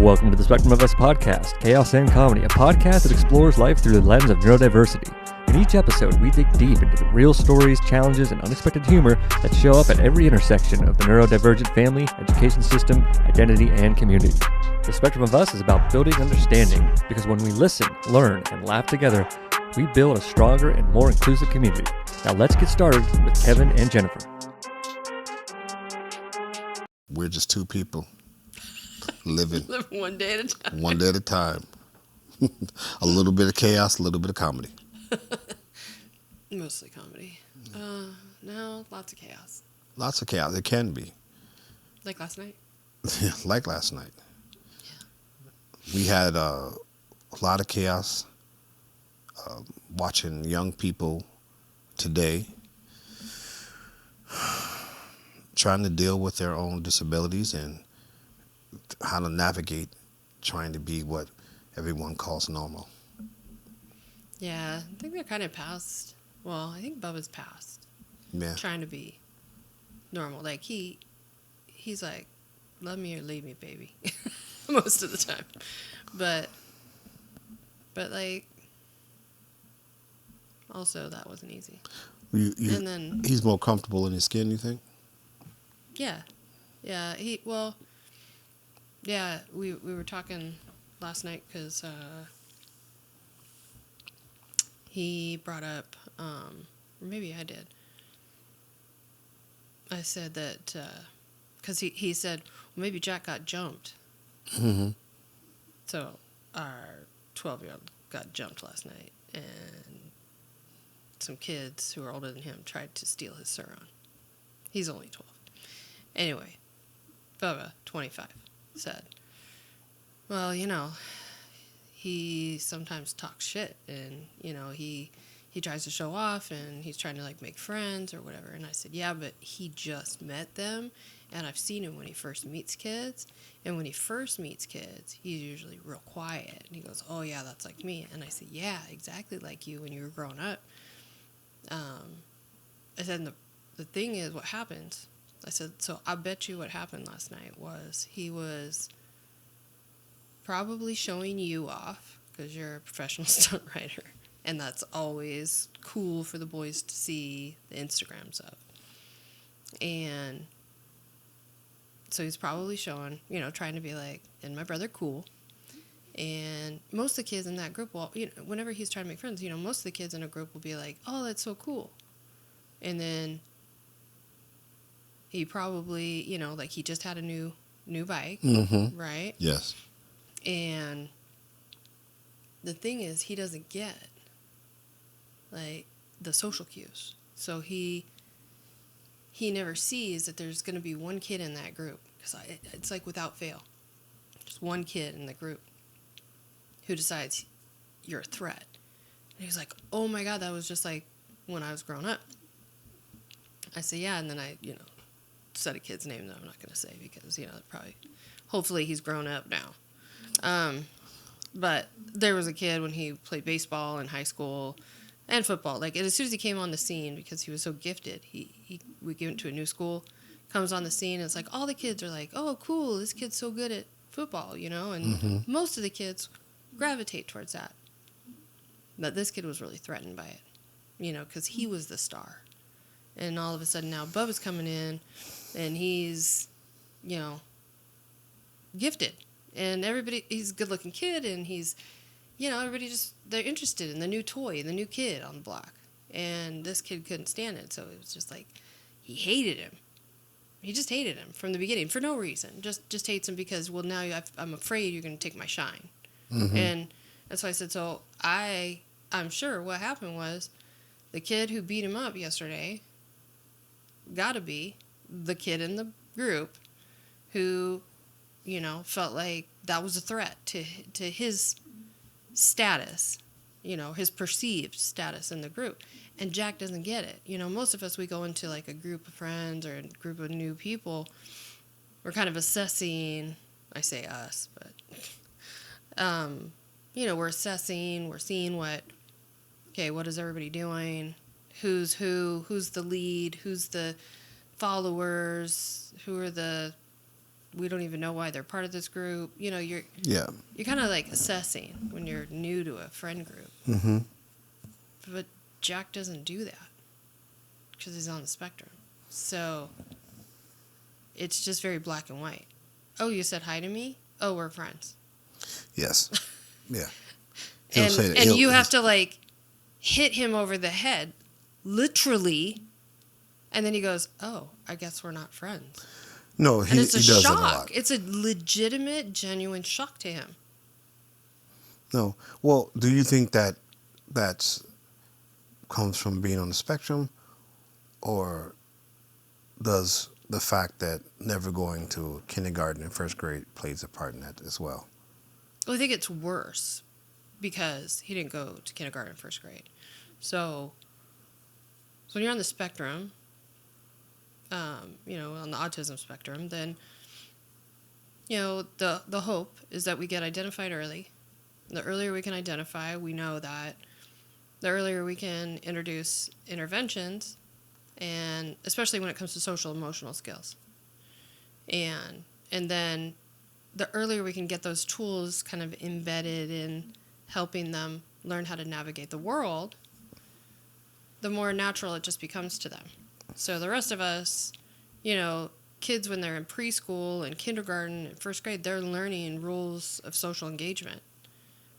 Welcome to the Spectrum of Us podcast, Chaos and Comedy, a podcast that explores life through the lens of neurodiversity. In each episode, we dig deep into the real stories, challenges, and unexpected humor that show up at every intersection of the neurodivergent family, education system, identity, and community. The Spectrum of Us is about building understanding, because when we listen, learn, and laugh together, we build a stronger and more inclusive community. Now let's get started with Kevin and Jennifer. We're just two people living one day at a time. One day at a time. A little bit of chaos, a little bit of comedy. Mostly comedy. No, lots of chaos. Lots of chaos. It can be. Like last night? Like last night. Yeah. We had a lot of chaos watching young people today trying to deal with their own disabilities and how to navigate trying to be what everyone calls normal. Yeah, I think they're kind of past. Well, I think Bubba's past. Yeah. Trying to be normal. Like, he's like, love me or leave me, baby. Most of the time. But like, also that wasn't easy. And then he's more comfortable in his skin, you think? Yeah. Yeah, we were talking last night because he brought up, or maybe I did. I said that, because he said, well, maybe Jack got jumped. Mm-hmm. So our 12-year-old got jumped last night, and some kids who are older than him tried to steal his Suron. He's only 12. Anyway, Bubba, 25, said, well, he sometimes talks shit, and, he tries to show off, and he's trying to, make friends or whatever. And I said, yeah, but he just met them, and I've seen him when he first meets kids. And when he first meets kids, he's usually real quiet. And he goes, oh, yeah, that's like me. And I said, yeah, exactly like you when you were growing up. I said, the thing is, what happens... I said, so I bet you what happened last night was he was probably showing you off because you're a professional stunt writer, and that's always cool for the boys to see the Instagrams of. And so he's probably showing, trying to be like, and my brother cool. And most of the kids in that group will, whenever he's trying to make friends, most of the kids in a group will be like, oh, that's so cool. And then he probably, he just had a new bike, mm-hmm. right? Yes. And the thing is, he doesn't get, the social cues. So he never sees that there's going to be one kid in that group. Because it's like without fail. Just one kid in the group who decides you're a threat. And he's like, oh my God, that was just like when I was growing up. I say, yeah, and then I, said a kid's name that I'm not going to say because, hopefully he's grown up now. But there was a kid when he played baseball in high school and football. As soon as he came on the scene, because he was so gifted, we went to a new school, comes on the scene, and it's like all the kids are like, oh, cool, this kid's so good at football, and mm-hmm. most of the kids gravitate towards that. But this kid was really threatened by it, because he was the star. And all of a sudden now Bubba's coming in, and he's, gifted. And he's a good-looking kid, and he's, everybody they're interested in the new toy, the new kid on the block. And this kid couldn't stand it, so it was just like, he hated him. He just hated him from the beginning, for no reason. Just hates him because, well, now I'm afraid you're going to take my shine. Mm-hmm. And that's why I said, so I'm sure what happened was the kid who beat him up yesterday gotta be the kid in the group who, felt like that was a threat to his status, his perceived status in the group. And Jack doesn't get it. Most of us, we go into a group of friends or a group of new people. We're kind of assessing, I say us, but, we're assessing, we're seeing what is everybody doing? Who's who's the lead, who's the followers, who are the we don't even know why they're part of this group. You know, you're kind of like assessing when you're new to a friend group. Mm-hmm. But Jack doesn't do that because he's on the spectrum. So it's just very black and white. Oh, you said hi to me? Oh, we're friends. Yes. Yeah. And you have to like hit him over the head, literally, and then he goes, "Oh, I guess we're not friends." No, he it's a does shock. it a lot. It's a legitimate, genuine shock to him. No. Well, do you think that comes from being on the spectrum, or does the fact that never going to kindergarten and first grade plays a part in that as well? Well, I think it's worse because he didn't go to kindergarten and first grade. So when you're on the spectrum, you know, on the autism spectrum, then, you know, the hope is that we get identified early. The earlier we can identify, we know that the earlier we can introduce interventions, and especially when it comes to social emotional skills. And then the earlier we can get those tools kind of embedded in helping them learn how to navigate the world, the more natural it just becomes to them. So the rest of us, you know, kids when they're in preschool and kindergarten and first grade, they're learning rules of social engagement.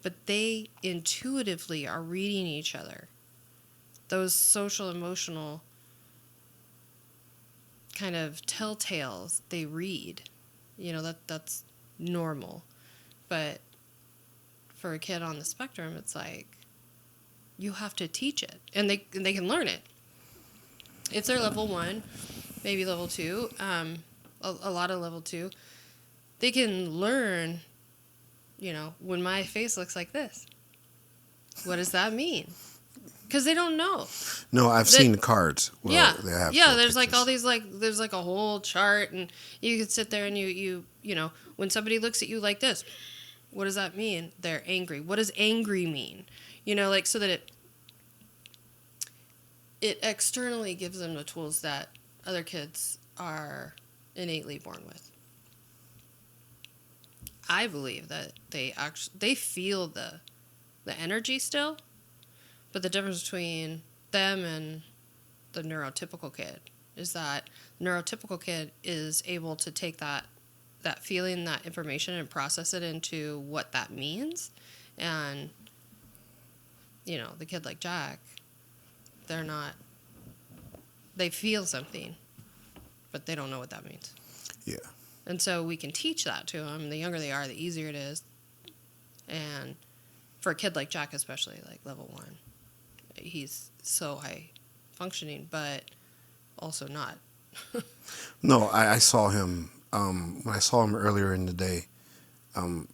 But they intuitively are reading each other. Those social emotional kind of telltales they read. You know, that's normal. But for a kid on the spectrum, it's like you have to teach it, and they can learn it. If they're level 1, maybe level 2, a lot of level 2, they can learn, you know, when my face looks like this, what does that mean? Because they don't know. No, I've seen the cards. Well, they have there's like all these, like, there's like a whole chart, and you could sit there and you know, when somebody looks at you like this, what does that mean? They're angry. What does angry mean? You know, like, so that it externally gives them the tools that other kids are innately born with. I believe that they feel the energy still, but the difference between them and the neurotypical kid is that the neurotypical kid is able to take that feeling, that information, and process it into what that means. And, you know, the kid like Jack, they feel something, but they don't know what that means. Yeah. And so we can teach that to them. The younger they are, the easier it is. And for a kid like Jack, especially, like level 1, he's so high functioning, but also not. No, I saw him, when I saw him earlier in the day,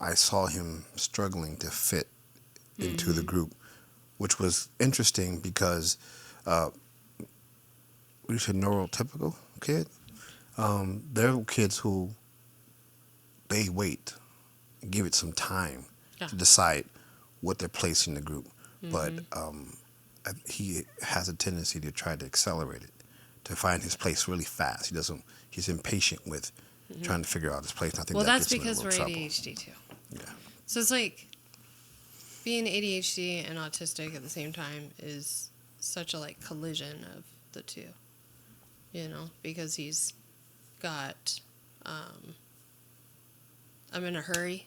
I saw him struggling to fit into the group, which was interesting because we said neurotypical kid. There are kids who they wait and give it some time to decide what their place in the group. But he has a tendency to try to accelerate it, to find his place really fast. He's impatient with trying to figure out his place. And I think that's because we're ADHD too. Yeah. So it's like being ADHD and autistic at the same time is such a like collision of the two, you know, because he's got, I'm in a hurry,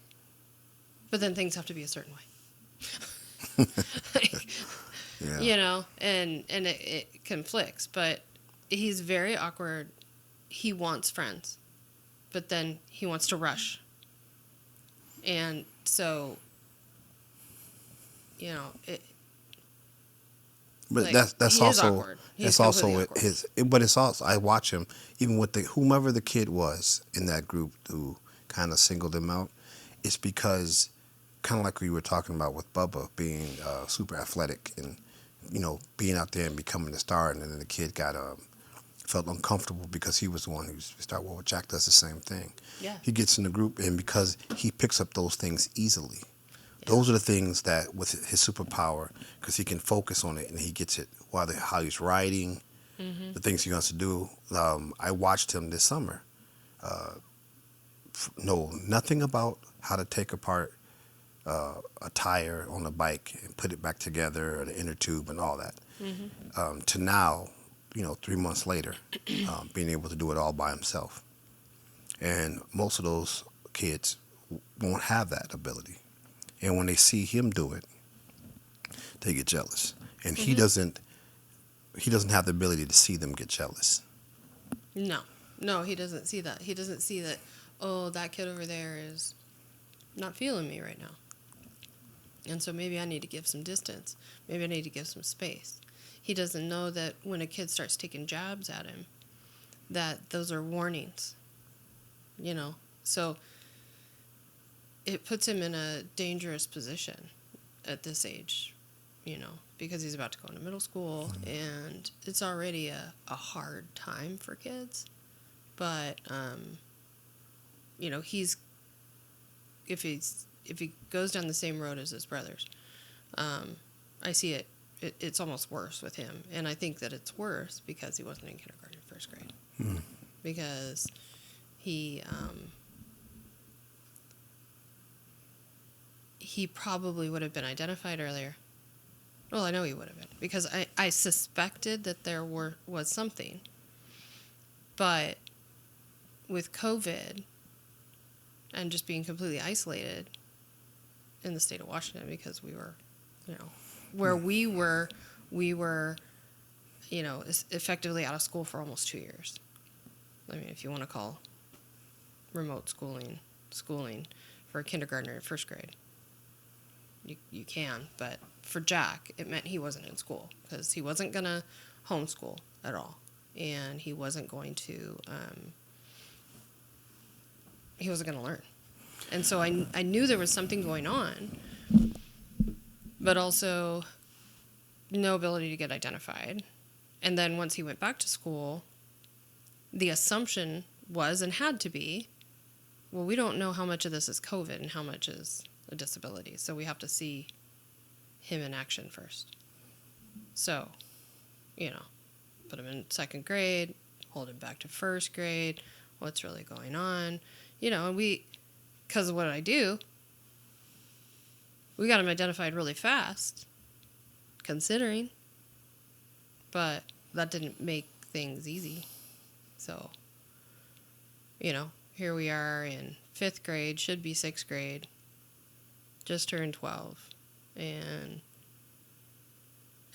but then things have to be a certain way. Yeah. You know, and it conflicts, but he's very awkward. He wants friends, but then he wants to rush. And so, you know, but like, that's he is also awkward. that's also but it's also, I watch him even with whomever the kid was in that group who kind of singled him out. It's because kind of like we were talking about with Bubba being super athletic and, you know, being out there and becoming a star, and then the kid felt uncomfortable because he was the one who started. Well, Jack does the same thing. Yeah. He gets in the group, and because he picks up those things easily. Yeah. Those are the things that with his superpower, because he can focus on it and he gets it how he's writing, the things he wants to do. I watched him this summer know nothing about how to take apart a tire on a bike and put it back together, or the inner tube and all that, to now, 3 months later, being able to do it all by himself. And most of those kids won't have that ability. And when they see him do it, they get jealous. And he doesn't have the ability to see them get jealous. No, he doesn't see that. He doesn't see that, oh, that kid over there is not feeling me right now. And so maybe I need to give some distance. Maybe I need to give some space. He doesn't know that when a kid starts taking jabs at him, that those are warnings, So it puts him in a dangerous position at this age, because he's about to go into middle school, and it's already a hard time for kids. But, if he goes down the same road as his brothers, I see it's almost worse with him. And I think that it's worse because he wasn't in kindergarten or first grade. Because he probably would have been identified earlier. Well, I know he would have been, because I suspected that there was something. But with COVID and just being completely isolated in the state of Washington, because we were, where we were, effectively out of school for almost 2 years. I mean, if you want to call remote schooling for a kindergartner in first grade, you can. But for Jack, it meant he wasn't in school, because he wasn't going to homeschool at all. And he wasn't going to learn. And so I knew there was something going on, but also no ability to get identified. And then once he went back to school, the assumption was, and had to be, well, we don't know how much of this is COVID and how much is a disability. So we have to see him in action first. So, put him in second grade, hold him back to first grade, what's really going on. And because of what I do, we got him identified really fast, considering. But that didn't make things easy. So, here we are in 5th grade, should be 6th grade, just turned 12. And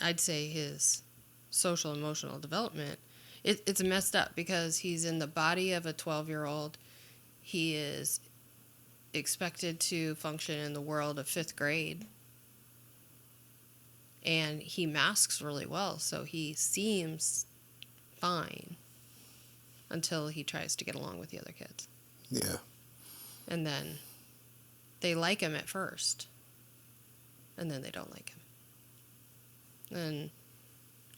I'd say his social emotional development, it's messed up, because he's in the body of a 12-year-old. He is expected to function in the world of 5th grade. And he masks really well, so he seems fine until he tries to get along with the other kids. Yeah. And then they like him at first, and then they don't like him.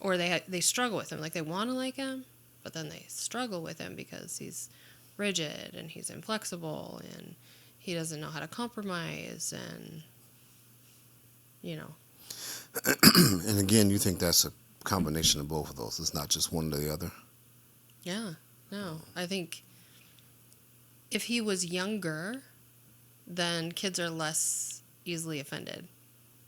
Or they struggle with him. Like, they want to like him, but then they struggle with him because he's rigid and he's inflexible and he doesn't know how to compromise, and And again, you think that's a combination of both of those. It's not just one or the other. Yeah, no. I think if he was younger, then kids are less easily offended.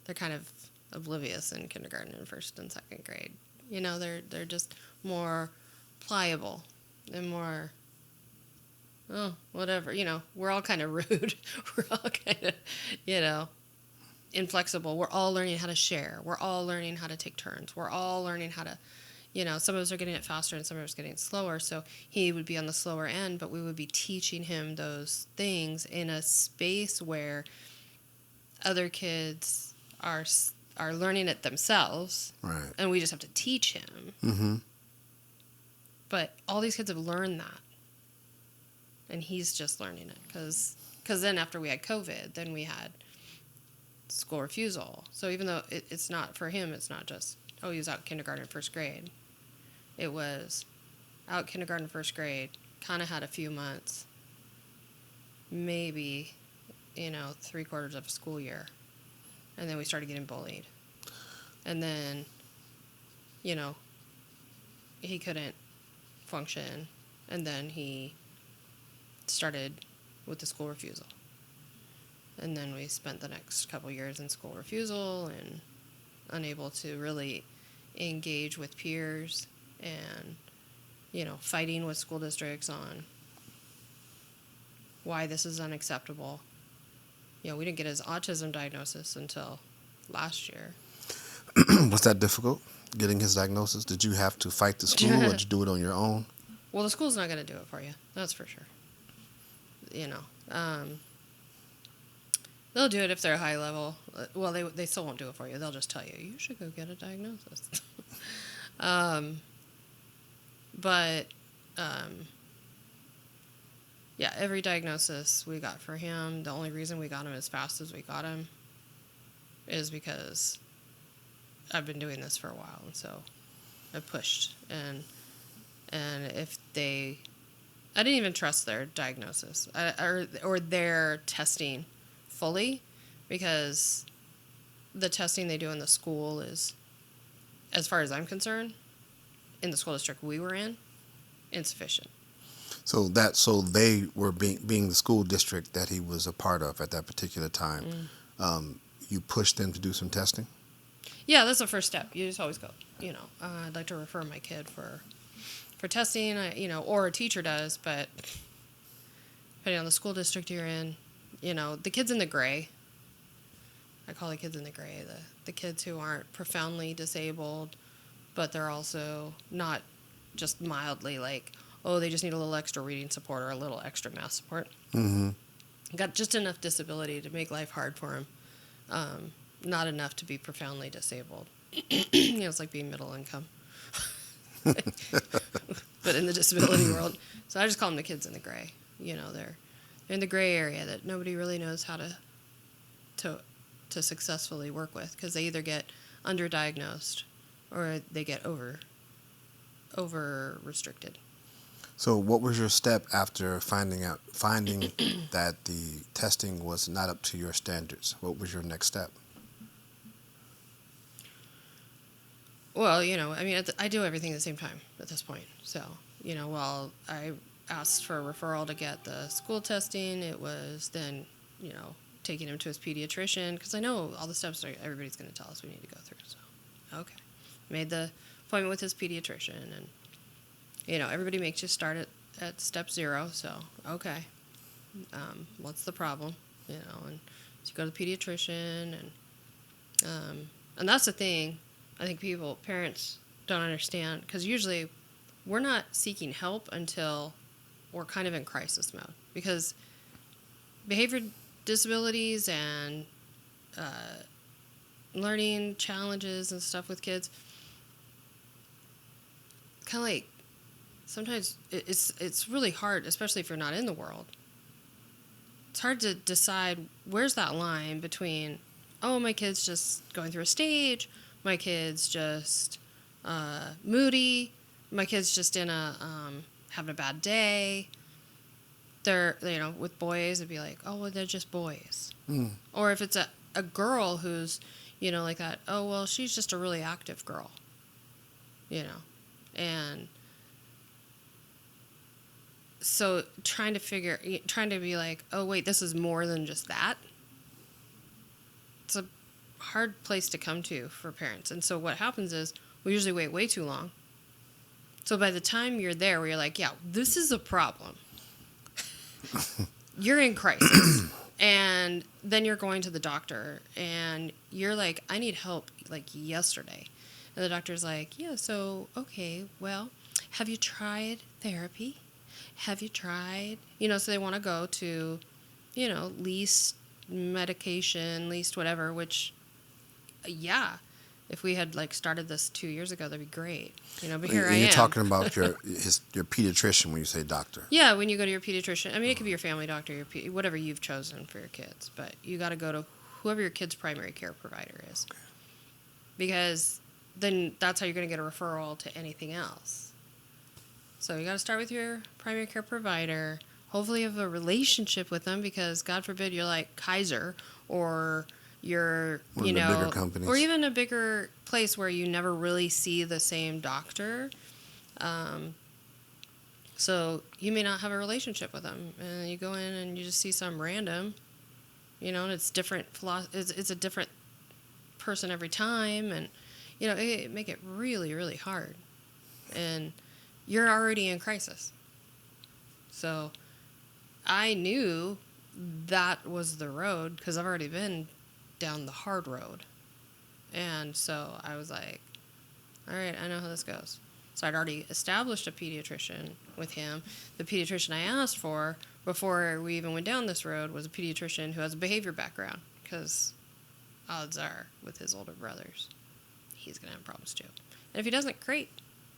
They're kind of oblivious in kindergarten and first and second grade. They're just more pliable and more, whatever. We're all kind of rude. We're all kind of, inflexible. We're all learning how to share. We're all learning how to take turns. We're all learning how to, some of us are getting it faster and some of us are getting it slower. So he would be on the slower end, but we would be teaching him those things in a space where other kids are learning it themselves. Right. And we just have to teach him. Mm-hmm. But all these kids have learned that. And he's just learning it. Because then after we had COVID, then we had school refusal. So even though it's not, for him, it's not just, he was out kindergarten, first grade. It was out kindergarten, first grade, kind of had a few months, maybe, 3/4 of a school year. And then we started getting bullied. And then, he couldn't function. And then he started with the school refusal. And then we spent the next couple years in school refusal and unable to really engage with peers and, fighting with school districts on why this is unacceptable. We didn't get his autism diagnosis until last year. Was that difficult, getting his diagnosis? Did you have to fight the school or did you do it on your own? Well, the school's not going to do it for you. That's for sure. They'll do it if they're high level. Well, they still won't do it for you. They'll just tell you should go get a diagnosis. Yeah, every diagnosis we got for him, the only reason we got him as fast as we got him is because I've been doing this for a while, and so I pushed. And if I didn't even trust their diagnosis or their testing fully, because the testing they do in the school is, as far as I'm concerned, in the school district we were in, insufficient. So they were being the school district that he was a part of at that particular time. You pushed them to do some testing? Yeah, that's the first step. You just always go, I'd like to refer my kid for testing, or a teacher does, but depending on the school district you're in, the kids in the gray. I call the kids in the gray, the kids who aren't profoundly disabled, but they're also not just mildly like, oh, they just need a little extra reading support or a little extra math support. Mm-hmm. Got just enough disability to make life hard for them. Not enough to be profoundly disabled. It's like being middle income. But in the disability world. So I just call them the kids in the gray. They're in the gray area that nobody really knows how to successfully work with, because they either get underdiagnosed or they get over restricted. So what was your step after finding that the testing was not up to your standards? What was your next step? Well, I do everything at the same time at this point. So, while I asked for a referral to get the school testing, it was then, taking him to his pediatrician, because I know all the steps everybody's going to tell us we need to go through. So, okay. Made the appointment with his pediatrician, and everybody makes you start at step 0, so, okay, what's the problem, and so you go to the pediatrician, and that's the thing I think parents don't understand, because usually we're not seeking help until we're kind of in crisis mode, because behavior disabilities and learning challenges and stuff with kids, kind of like, sometimes it's really hard, especially if you're not in the world. It's hard to decide where's that line between, oh, my kid's just going through a stage, my kid's just moody, my kid's just in having a bad day. They're, with boys, it'd be like, oh, well, they're just boys. Mm. Or if it's a girl who's, like that, oh, well, she's just a really active girl, and so trying to be like, oh, wait, this is more than just that. It's a hard place to come to for parents. And so what happens is we usually wait way too long. So by the time you're there where you're like, yeah, this is a problem, you're in crisis. And then you're going to the doctor and you're like, I need help like yesterday. And the doctor's like, yeah, so, okay, well, have you tried therapy? Have you tried? So they want to go to, least medication, least whatever, which, yeah, if we had started this 2 years ago, that'd be great. But here I am. You're talking about your pediatrician when you say doctor. Yeah, when you go to your pediatrician. I mean, it could be your family doctor, whatever you've chosen for your kids. But you got to go to whoever your kid's primary care provider is. Okay. Because then that's how you're going to get a referral to anything else. So you got to start with your primary care provider. Hopefully you have a relationship with them, because God forbid you're like Kaiser or you're, bigger companies, or even a bigger place where you never really see the same doctor. So you may not have a relationship with them, and you go in and you just see some random, and it's different. It's a different person every time, and it make it really, really hard. And you're already in crisis. So I knew that was the road because I've already been down the hard road. And so I was like, all right, I know how this goes. So I'd already established a pediatrician with him. The pediatrician I asked for before we even went down this road was a pediatrician who has a behavior background, because odds are with his older brothers, he's going to have problems too. And if he doesn't, great.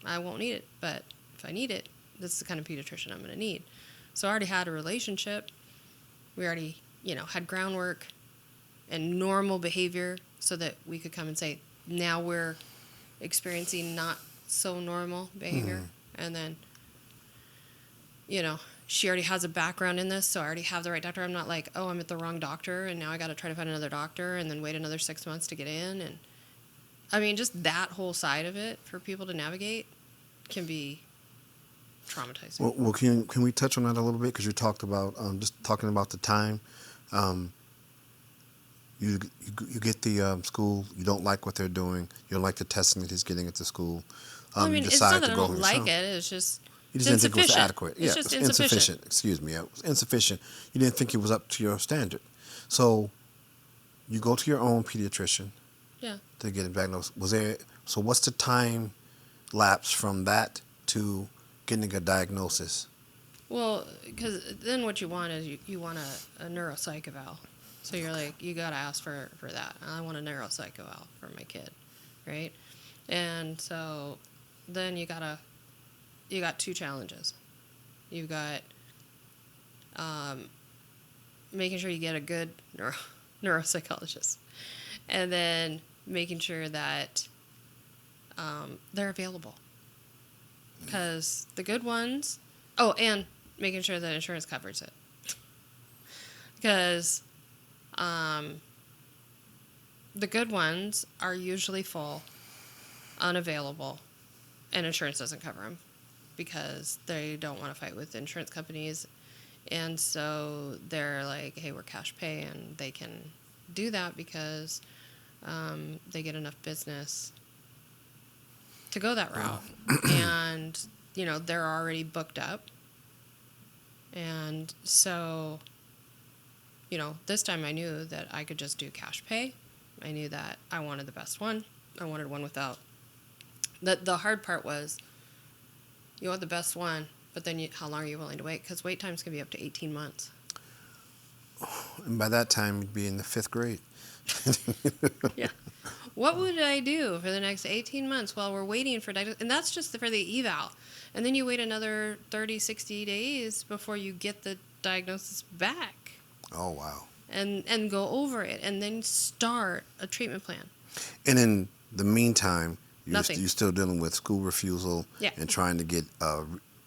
I won't need it. But if I need it, this is the kind of pediatrician I'm going to need. So I already had a relationship. We already, had groundwork and normal behavior so that we could come and say, now we're experiencing not so normal behavior. And then, she already has a background in this, so I already have the right doctor. I'm not like, oh, I'm at the wrong doctor, and now I got to try to find another doctor and then wait another 6 months to get in. And I mean, just that whole side of it for people to navigate can be traumatizing. Well, can we touch on that a little bit? Because you talked about just talking about the time. You get the school. You don't like what they're doing. You don't like the testing that he's getting at the school. I mean, you it's not decide that to I go don't like it. It's just you just didn't think it was adequate. It's just insufficient. Excuse me. It was insufficient. You didn't think it was up to your standard. So you go to your own pediatrician. Yeah. To get it diagnosed. So what's the time lapse from that to getting a diagnosis? Well, because then what you want is you want a neuropsych eval. So you're like, you got to ask for that. I want a neuropsych eval for my kid, right? And so then you got two challenges. You've got making sure you get a good neuropsychologist, and then making sure that they're available. Because the good ones... Oh, and making sure that insurance covers it. Because the good ones are usually full, unavailable, and insurance doesn't cover them because they don't want to fight with insurance companies. And so they're like, hey, we're cash pay, and they can do that because they get enough business to go that route. And, they're already booked up. And so, this time I knew that I could just do cash pay. I knew that I wanted the best one. I wanted one without... The hard part was, you want the best one, but then how long are you willing to wait? Because wait times can be up to 18 months. And by that time, you'd be in the 5th grade. Yeah. What would I do for the next 18 months while we're waiting for diagnosis? And that's just for the eval. And then you wait another 30, 60 days before you get the diagnosis back. Oh, wow. And go over it and then start a treatment plan. And in the meantime, you're Nothing. you're still dealing with school refusal and trying to get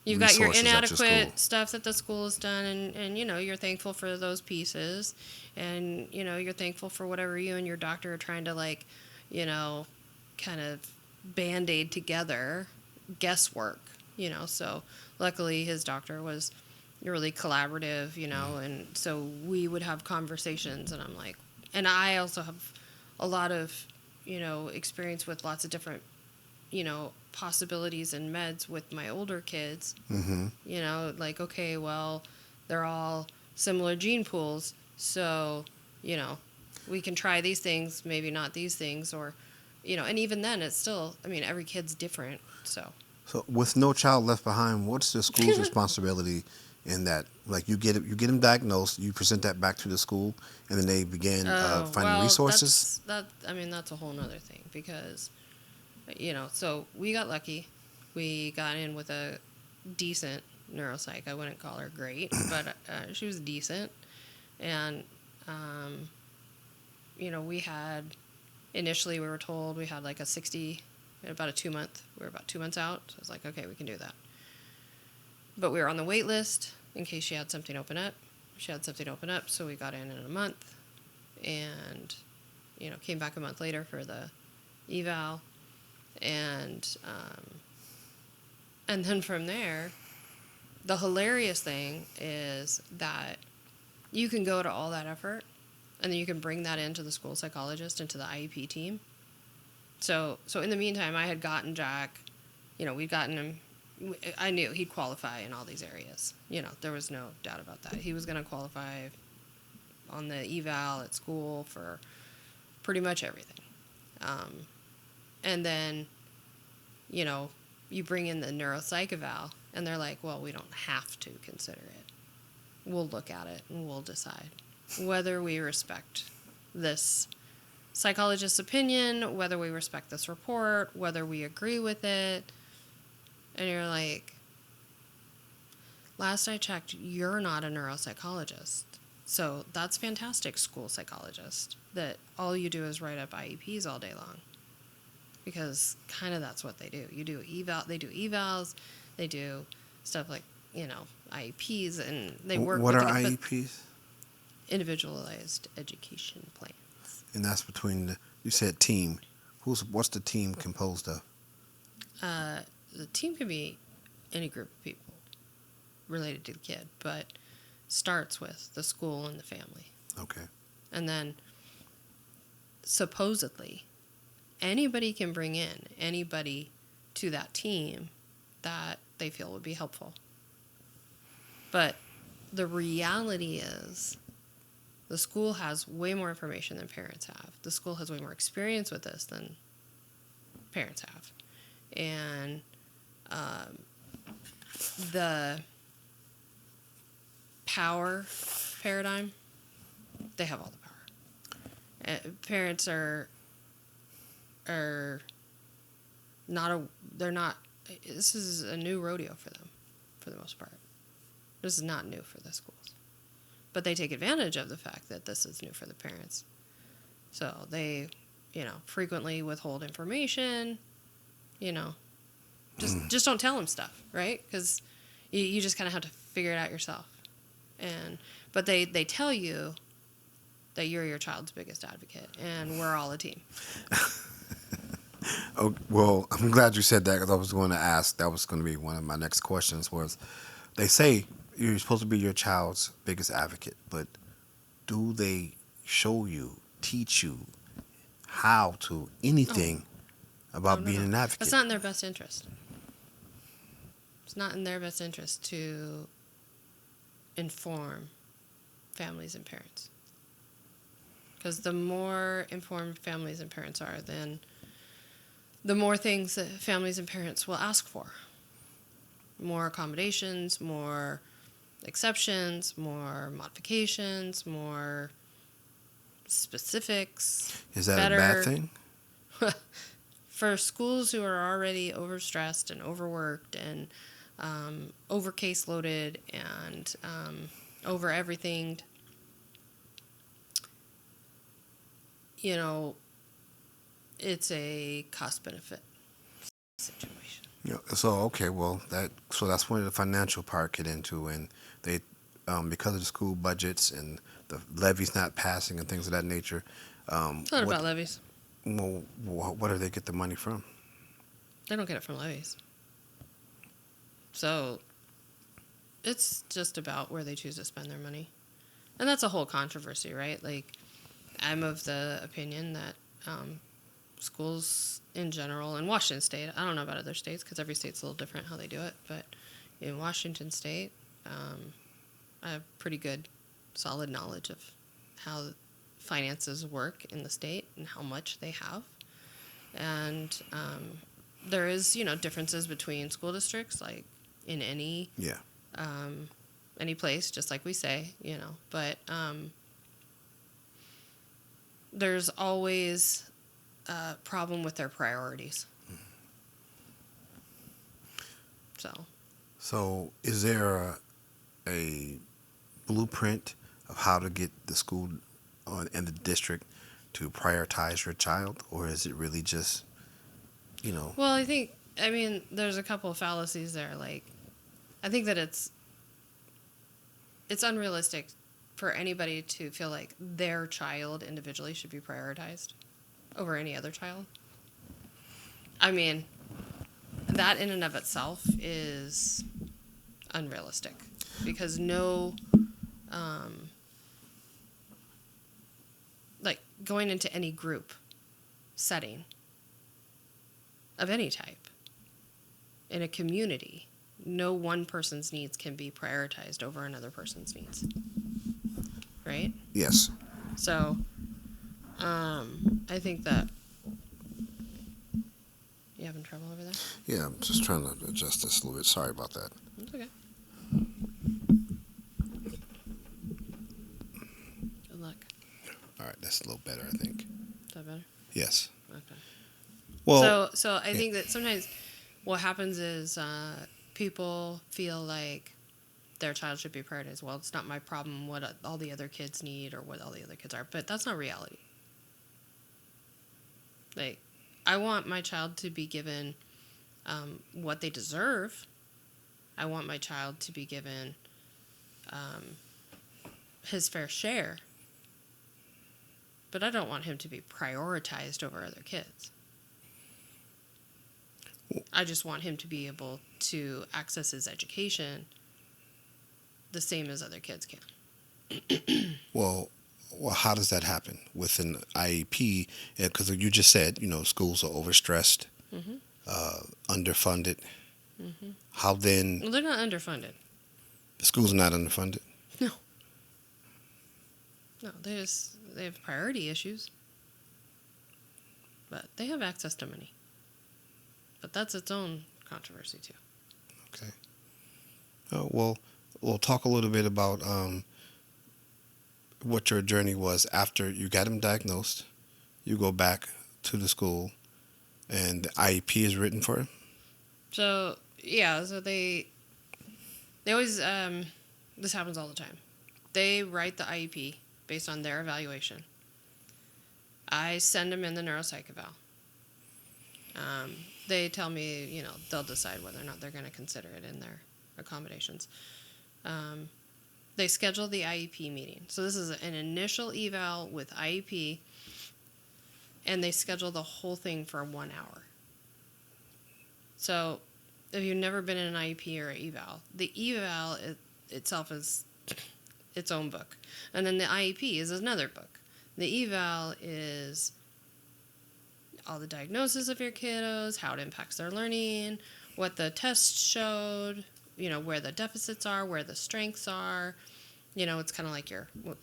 you've got your resources at your school. inadequate stuff that the school has done, and you're thankful for those pieces, and you're thankful for whatever you and your doctor are trying to kind of band-aid together, guesswork, so luckily his doctor was really collaborative, and so we would have conversations, and I'm like, and I also have a lot of experience with lots of different possibilities and meds with my older kids. Like, okay, well, they're all similar gene pools, so we can try these things, maybe not these things, or and even then it's still, every kid's different. So with No Child Left Behind, what's the school's responsibility in that? Like, you get them diagnosed, you present that back to the school, and then they begin finding resources? That's a whole nother thing, because so we got lucky. We got in with a decent neuropsych. I wouldn't call her great, but she was decent. And we had, initially we were told we had like a 60, about a 2 month. We were about 2 months out. So I was like, okay, we can do that. But we were on the wait list in case she had something open up. She had something open up, so we got in a month, and came back a month later for the eval, and then from there, the hilarious thing is that you can go to all that effort and then you can bring that into the school psychologist, into the IEP team. So in the meantime, I had gotten Jack, we'd gotten him, I knew he'd qualify in all these areas. There was no doubt about that. He was going to qualify on the eval at school for pretty much everything. And then, you bring in the neuropsych eval, and they're like, well, we don't have to consider it. We'll look at it, and we'll decide whether we respect this psychologist's opinion, whether we respect this report, whether we agree with it. And you're like, last I checked, you're not a neuropsychologist. So that's fantastic, school psychologist, that all you do is write up IEPs all day long. Because kind of that's what they do. They do evals, they do stuff like, IEPs, and they work What with are IEPs? Individualized education plans. And that's between you said team. What's the team composed of? The team can be any group of people related to the kid, but starts with the school and the family. Okay. And then supposedly anybody can bring in anybody to that team that they feel would be helpful. But the reality is the school has way more information than parents have. The school has way more experience with this than parents have. And the power paradigm, they have all the power. Parents are not this is a new rodeo for them, for the most part. This is not new for the schools. But they take advantage of the fact that this is new for the parents. So they, frequently withhold information, just don't tell them stuff, right? Because you just kind of have to figure it out yourself. But they tell you that you're your child's biggest advocate, and we're all a team. Oh, well, I'm glad you said that, because I was going to ask. That was going to be one of my next questions. Was they say you're supposed to be your child's biggest advocate, but do they show you, teach you how to anything about being an advocate? That's not in their best interest. It's not in their best interest to inform families and parents. Because the more informed families and parents are, then the more things that families and parents will ask for. More accommodations, more exceptions, more modifications, more specifics. Is that a bad thing? For schools who are already overstressed and overworked and over caseloaded and over everything, it's a cost benefit situation. Yeah. So okay, well that's when the financial part get into, and they because of the school budgets and the levies not passing and things of that nature. It's not about levies. Well, where do they get the money from? They don't get it from levies. So it's just about where they choose to spend their money. And that's a whole controversy, right? Like, I'm of the opinion that schools in general, in Washington State, I don't know about other states because every state's a little different how they do it, but in Washington State, I have pretty good, solid knowledge of how finances work in the state and how much they have. And there is, differences between school districts, like in any place, just like we say, but there's always a problem with their priorities. So is there a blueprint of how to get the school and the district to prioritize your child, or is it really just, Well, there's a couple of fallacies there. Like, I think that it's unrealistic for anybody to feel like their child individually should be prioritized over any other child. That in and of itself is unrealistic because no, like going into any group setting of any type in a community, no one person's needs can be prioritized over another person's needs. Right? Yes. So, I think that you having trouble over there? Yeah, I'm just trying to adjust this a little bit. Sorry about that. It's okay. Good luck. All right, that's a little better, I think. Is that better? Yes. Okay. Well, So I think that sometimes what happens is people feel like their child should be prioritized. Well, it's not my problem what all the other kids need or what all the other kids are, but that's not reality. Like, I want my child to be given what they deserve. I want my child to be given his fair share. But I don't want him to be prioritized over other kids. I just want him to be able to access his education the same as other kids can. well, how does that happen with an IEP? Because you just said, schools are overstressed, underfunded. Mm-hmm. How then? Well, they're not underfunded. The schools are not underfunded? No. No, they have priority issues. But they have access to money. But that's its own controversy, too. Okay. Well, we'll talk a little bit about what your journey was after you got him diagnosed. You go back to the school, and the IEP is written for him? So, yeah, so they always, this happens all the time. They write the IEP based on their evaluation. I send them in the neuropsych eval. They tell me, they'll decide whether or not they're going to consider it in their accommodations. They schedule the IEP meeting. So this is an initial eval with IEP, and they schedule the whole thing for 1 hour. So if you've never been in an IEP or an eval, the eval itself is its own book. And then the IEP is another book. The eval is all the diagnosis of your kiddos, how it impacts their learning, what the tests showed, where the deficits are, where the strengths are. It's kind of like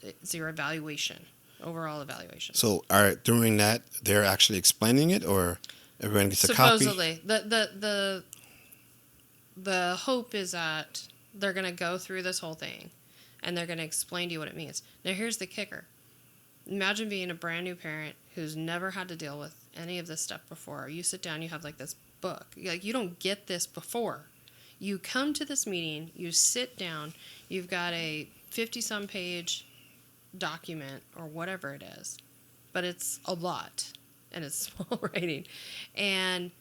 it's your evaluation, overall evaluation. So during that, they're actually explaining it, or everyone gets a copy? Supposedly. The hope is that they're going to go through this whole thing, and they're going to explain to you what it means. Now, here's the kicker. Imagine being a brand new parent who's never had to deal with any of this stuff before. You sit down, you have this book. You don't get this before. You come to this meeting, you sit down, you've got a 50-some page document or whatever it is, but it's a lot, and it's small writing, and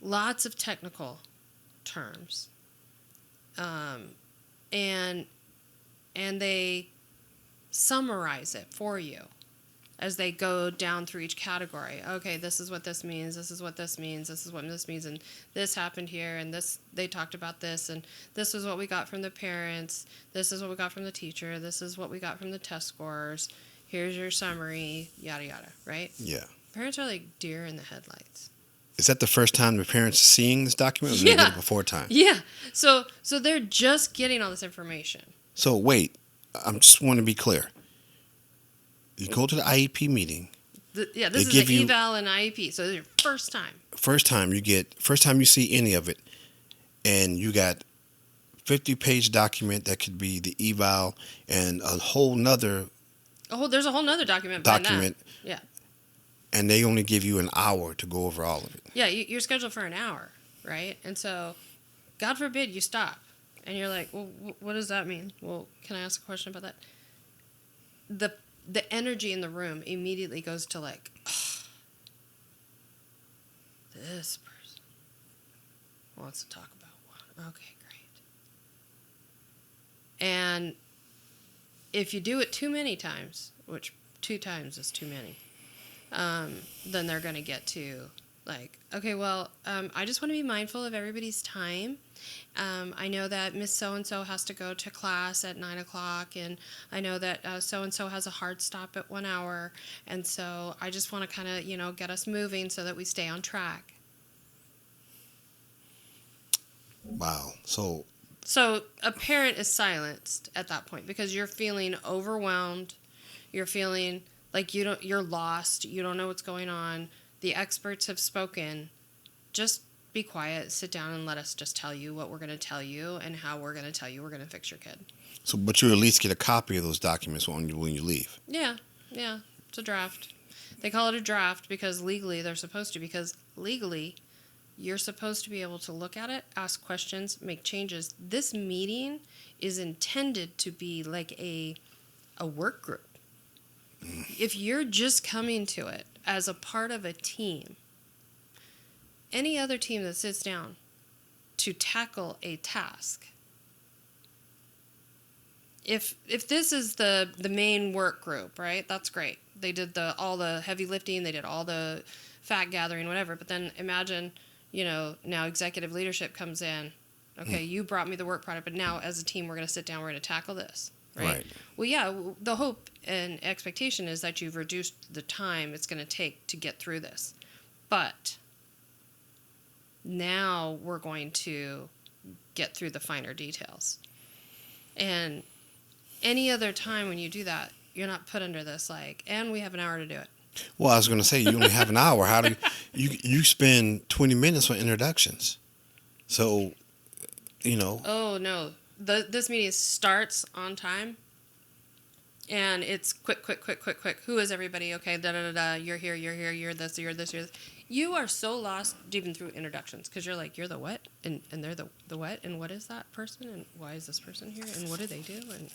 lots of technical terms, and they summarize it for you as they go down through each category. Okay, this is what this means, this is what this means, this is what this means, and this happened here, and this, they talked about this, and this is what we got from the parents, this is what we got from the teacher, this is what we got from the test scores, here's your summary, yada yada, right? Yeah. Parents are like deer in the headlights. Is that the first time the parents are seeing this document, or did they get it before time? Yeah. So they're just getting all this information. So wait, I just want to be clear. You go to the IEP meeting. This is an eval and IEP. So this is your first time. First time you see any of it, and you got 50-page document that could be the eval and a whole nother. There's a whole nother document. That. Yeah. And they only give you an hour to go over all of it. Yeah, you're scheduled for an hour, right? And so, God forbid you stop, and you're like, well, what does that mean? Well, can I ask a question about that? The energy in the room immediately goes to this person wants to talk about one. Okay, great. And if you do it too many times, which 2 times is too many, then they're going to get to Like, okay, well, I just want to be mindful of everybody's time. I know that Miss So-and-so has to go to class at 9 o'clock, and I know that so-and-so has a hard stop at 1 hour, and so I just want to kind of, get us moving so that we stay on track. Wow. So a parent is silenced at that point because you're feeling overwhelmed. You're feeling like you're lost. You don't know what's going on. The experts have spoken. Just be quiet, sit down, and let us just tell you what we're going to tell you and how we're going to tell you we're going to fix your kid. So, but you at least get a copy of those documents when you leave. Yeah. It's a draft. They call it a draft because legally they're supposed to. Because legally, you're supposed to be able to look at it, ask questions, make changes. This meeting is intended to be like a work group. If you're just coming to it as a part of a team, any other team that sits down to tackle a task, if this is the main work group, right, that's great. They did all the heavy lifting, they did all the fact gathering, whatever. But then imagine, now executive leadership comes in. Okay, you brought me the work product, but now as a team, we're going to sit down, we're going to tackle this. Right. Well, yeah, the hope and expectation is that you've reduced the time it's going to take to get through this. But now we're going to get through the finer details. And any other time when you do that, you're not put under this and we have an hour to do it. Well, I was going to say, you only have an hour. How do you spend 20 minutes on introductions? So, Oh, no. This meeting starts on time, and it's quick. Who is everybody? Okay, da-da-da-da. You're here, you're this, you're this, you're this. You are so lost even through introductions because you're like, you're the what? And they're the what? And what is that person? And why is this person here? And what do they do? And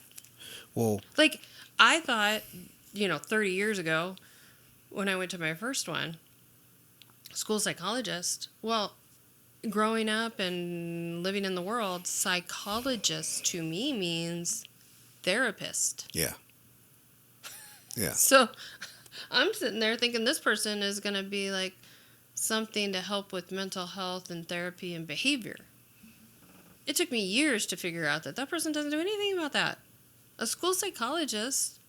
I thought, 30 years ago when I went to my first one, school psychologist, well, growing up and living in the world, psychologist to me means therapist. Yeah. So I'm sitting there thinking this person is going to be like something to help with mental health and therapy and behavior. It took me years to figure out that person doesn't do anything about that. A school psychologist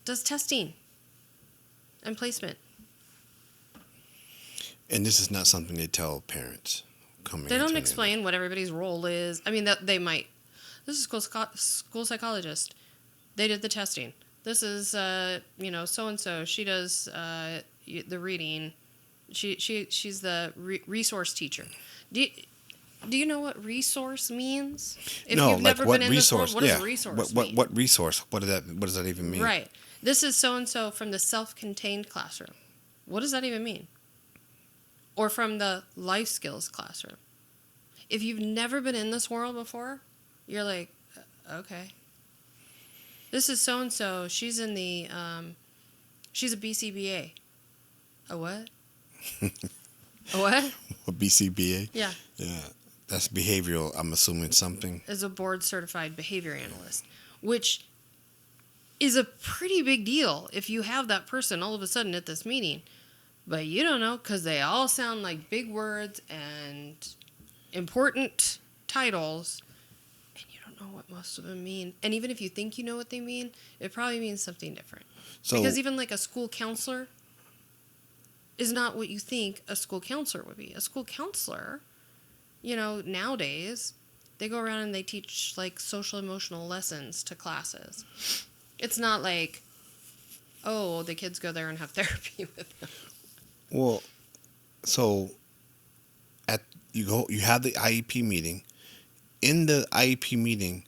does testing and placement. And this is not something they tell parents. They don't explain what everybody's role is. I mean, they might. This is school psychologist. They did the testing. This is, so-and-so. She does the reading. She's the resource teacher. Do you know what resource means? If no, you've never what been resource? In this world, what does resource mean? What resource? What does that even mean? Right. This is so-and-so from the self-contained classroom. What does that even mean? Or from the life skills classroom. If you've never been in this world before, you're like, okay. This is so-and-so. She's in the, she's a BCBA. A what? A what? A BCBA? Yeah. Yeah. That's behavioral, I'm assuming something. As a board-certified behavior analyst, which is a pretty big deal if you have that person all of a sudden at this meeting. But you don't know because they all sound like big words and important titles, and you don't know what most of them mean. And even if you think you know what they mean, it probably means something different. Because even like a school counselor is not what you think a school counselor would be. A school counselor, nowadays, they go around and they teach like social emotional lessons to classes. It's not like, oh, the kids go there and have therapy with them. Well, so you have the IEP meeting. In the IEP meeting,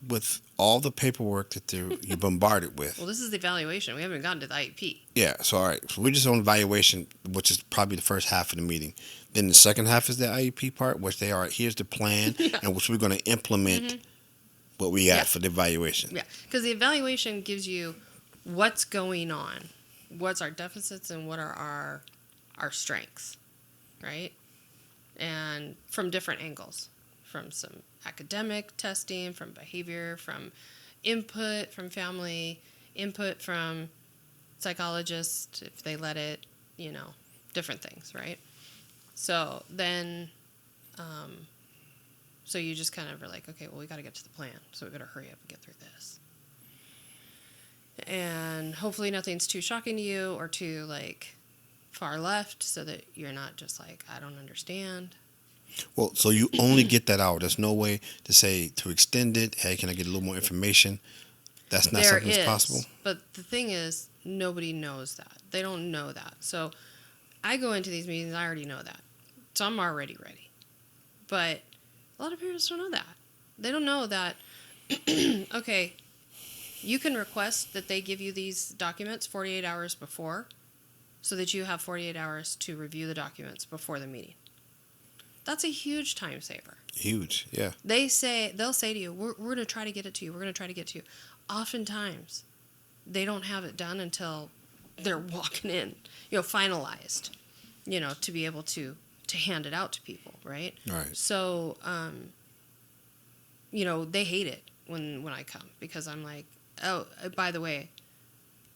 with all the paperwork that you're bombarded with. Well, this is the evaluation. We haven't gotten to the IEP. Yeah, so all right. So we're just on evaluation, which is probably the first half of the meeting. Then the second half is the IEP part, which they are, here's the plan, and which we're going to implement what we got for the evaluation. Yeah, because the evaluation gives you what's going on, what's our deficits, and what are our strengths, right? And from different angles, from some academic testing, from behavior, from input from family, input from psychologists, if they let it, different things, right? So then, so you just kind of are like, okay, well, we got to get to the plan. So we better hurry up and get through this. And hopefully nothing's too shocking to you or too, like, far left so that you're not just like, I don't understand. Well, so you only get that out. There's no way to say to extend it. Hey, can I get a little more information? That's not something that's possible. But the thing is, nobody knows that. They don't know that. So I go into these meetings, I already know that. So I'm already ready. But a lot of parents don't know that. They don't know that, okay, you can request that they give you these documents 48 hours before so that you have 48 hours to review the documents before the meeting. That's a huge time saver. Huge, yeah. They'll say to you, we're going to try to get it to you. We're going to try to get to you. Oftentimes, they don't have it done until they're walking in, finalized, to be able to hand it out to people, right? Right. So, they hate it when I come because I'm like, oh, by the way,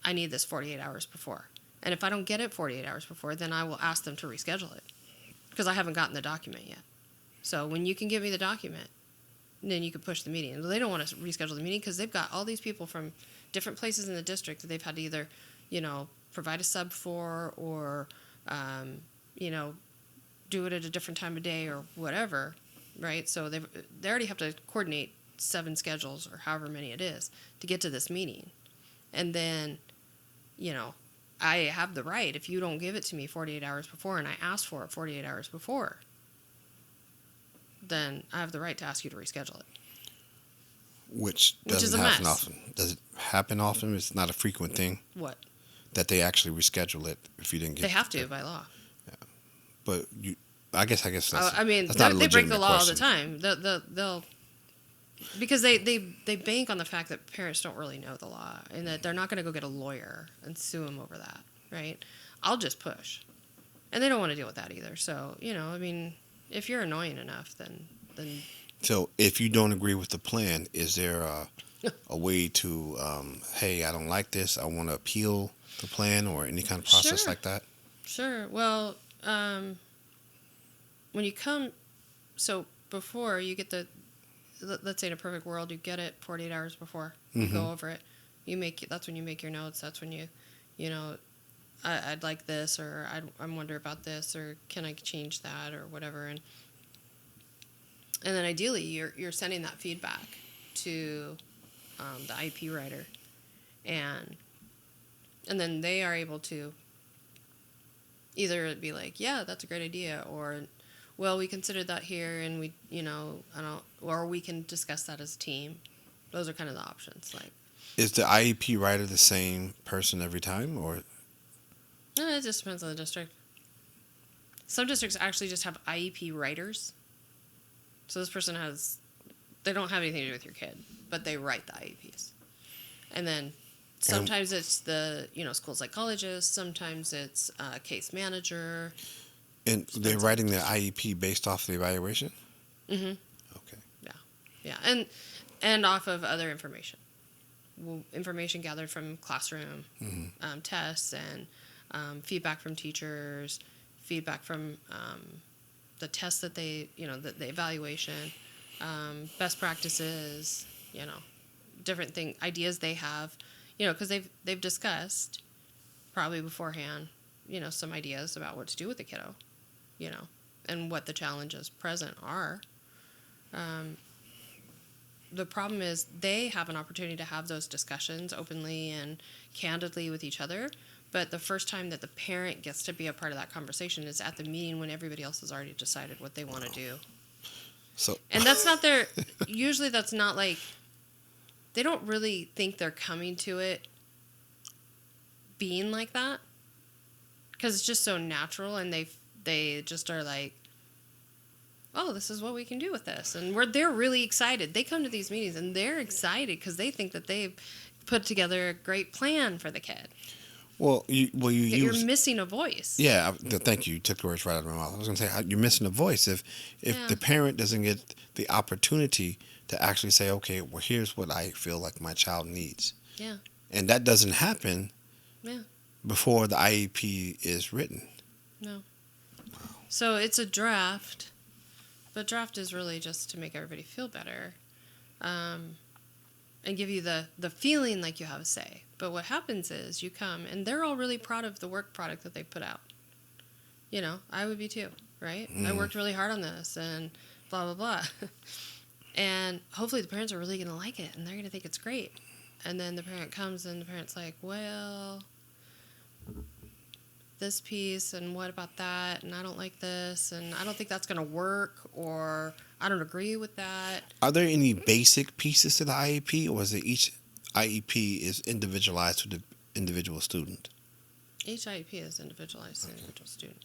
I need this 48 hours before. And if I don't get it 48 hours before, then I will ask them to reschedule it because I haven't gotten the document yet. So when you can give me the document, then you can push the meeting. They don't want to reschedule the meeting because they've got all these people from different places in the district that they've had to either, provide a sub for or, do it at a different time of day or whatever, right? So they already have to coordinate 7 schedules or however many it is to get to this meeting. And then, I have the right, if you don't give it to me 48 hours before and I ask for it 48 hours before, then I have the right to ask you to reschedule it. Which is doesn't a happen mess. often. Does it happen often? It's not a frequent thing What? that they actually reschedule it if you didn't get They have it. to by law. But I guess that's That's not they break the law all the time. They'll because they bank on the fact that parents don't really know the law and that they're not going to go get a lawyer and sue them over that, right? I'll just push. And they don't want to deal with that either. So, if you're annoying enough, then So if you don't agree with the plan, is there a way to, hey, I don't like this, I want to appeal the plan or any kind of process Sure. like that? Sure. Well, when you come, so before you get let's say in a perfect world, you get it 48 hours before. You go over it. That's when you make your notes. That's when I'd like this, or I wonder about this, or can I change that, or whatever. And then ideally, you're sending that feedback to the IP writer, and then they are able to either be like, yeah, that's a great idea, or, well, we considered that here, and we, or we can discuss that as a team. Those are kind of the options. Like, Is the IEP writer the same person every time, or? it just depends on the district. Some districts actually just have IEP writers. So this person they don't have anything to do with your kid, but they write the IEPs. And then sometimes it's the, school psychologist, sometimes it's a case manager. And they're writing their IEP based off the evaluation? Mm-hmm. Okay. Yeah. And off of other information. Information gathered from classroom tests and feedback from teachers, feedback from the tests that the evaluation, best practices, different ideas they have, because they've discussed probably beforehand, some ideas about what to do with the kiddo, and what the challenges present are. The problem is they have an opportunity to have those discussions openly and candidly with each other. But the first time that the parent gets to be a part of that conversation is at the meeting when everybody else has already decided what they want to do. So, and that's not usually that's not like, they don't really think they're coming to it being like that. Because it's just so natural, and they just are like, oh, this is what we can do with this. And they're really excited. They come to these meetings, and they're excited because they think that they've put together a great plan for the kid. You're missing a voice. Yeah, thank you. You took the words right out of my mouth. I was going to say, you're missing a voice. If the parent doesn't get the opportunity to actually say, okay, well, here's what I feel like my child needs. Yeah. And that doesn't happen before the IEP is written. No. So it's a draft, but draft is really just to make everybody feel better, and give you the feeling like you have a say. But what happens is you come, and they're all really proud of the work product that they put out. You know, I would be too, right? I worked really hard on this, and blah, blah, blah. And hopefully the parents are really going to like it, and they're going to think it's great. And then the parent comes, and the parent's like, well, this piece, and what about that, and I don't like this, and I don't think that's going to work, or I don't agree with that. Are there any basic pieces to the IEP, or is it each IEP is individualized to the individual student? Each IEP is individualized to the individual student.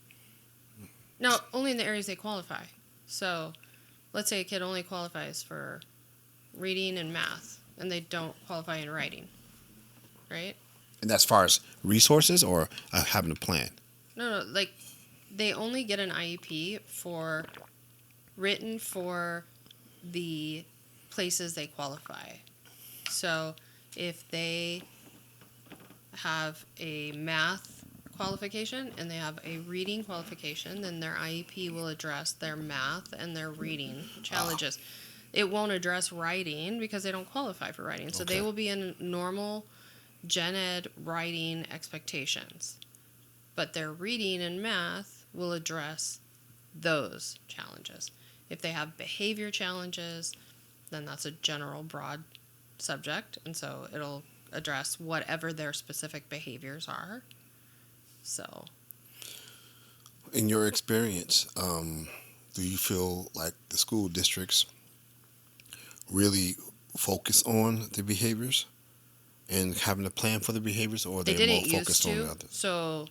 Now, only in the areas they qualify. So, let's say a kid only qualifies for reading and math, and they don't qualify in writing, right? And that's as far as resources or having a plan? No, like, they only get an IEP for written for the places they qualify. So, if they have a math qualification and they have a reading qualification, then their IEP will address their math and their reading challenges. It won't address writing because they don't qualify for writing. So they will be in normal gen ed writing expectations. But their reading and math will address those challenges. If they have behavior challenges, then that's a general broad subject, and so it'll address whatever their specific behaviors are. So, in your experience, do you feel like the school districts really focus on the behaviors and having a plan for the behaviors, or they they're more didn't focused used on to. the others? So,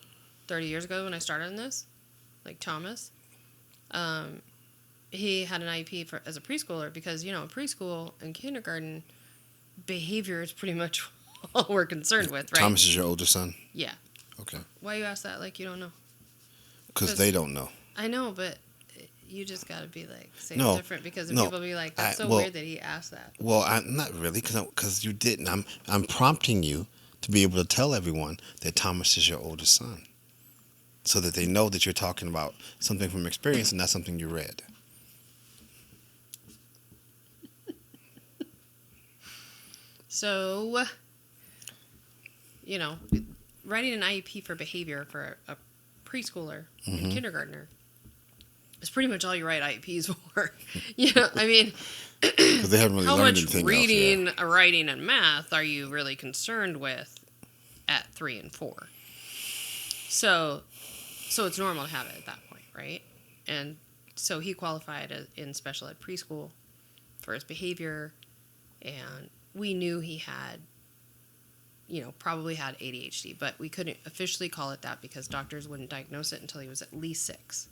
30 years ago when I started in this, like Thomas, he had an IEP as a preschooler because, you know, in preschool and kindergarten, behavior is pretty much all we're concerned with, right? Thomas is your older son? Yeah. Okay. Why you ask that like you don't know? Because they don't know. I know, but you just got to be like, say No, different because then no. people be like, that's so well, weird that he asked that. Well, not really, because you didn't. I'm prompting you to be able to tell everyone that Thomas is your older son, so that they know that you're talking about something from experience and not something you read. So, you know, writing an IEP for behavior for a preschooler and kindergartner is pretty much all you write IEPs for. You know, I mean, Because they haven't really how learned much anything reading, else. writing, and math are you really concerned with at 3 and 4? So it's normal to have it at that point, right? And so he qualified in special ed preschool for his behavior, and we knew he had, you know, probably had ADHD, but we couldn't officially call it that because doctors wouldn't diagnose it until he was at least 6.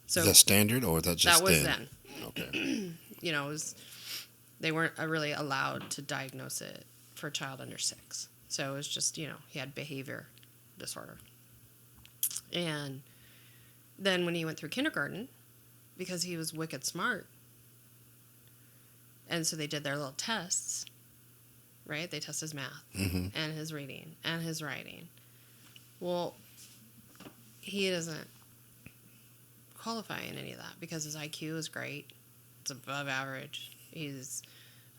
So Is that standard, or is that just that was then. Okay. You know, they weren't really allowed to diagnose it for a child under 6. So it was just, you know, he had behavior disorder. And then when he went through kindergarten, because he was wicked smart, and so they did their little tests, right? They test his math and his reading and his writing. Well, he doesn't qualify in any of that because his IQ is great. It's above average. He's,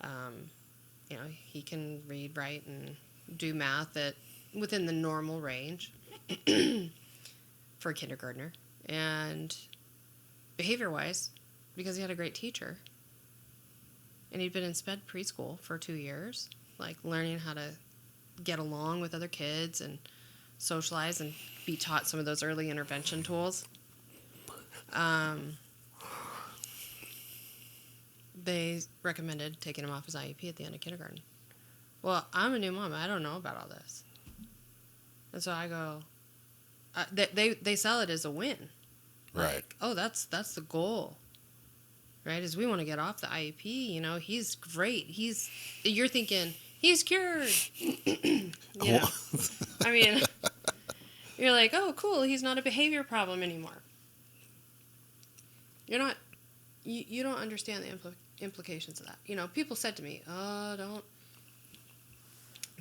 you know, he can read, write, and do math within the normal range for a kindergartner. And behavior-wise, because he had a great teacher, and he'd been in SPED preschool for 2 years, like learning how to get along with other kids and socialize and be taught some of those early intervention tools. They recommended taking him off his IEP at the end of kindergarten. Well, I'm a new mom. I don't know about all this. And so I go, they sell it as a win. Right. Like, oh, that's the goal. Right? Is we want to get off the IEP, you know, he's great. You're thinking, he's cured. You know? I mean, you're like, oh, cool, he's not a behavior problem anymore. You're not, you don't understand the implications of that. You know, people said to me, oh,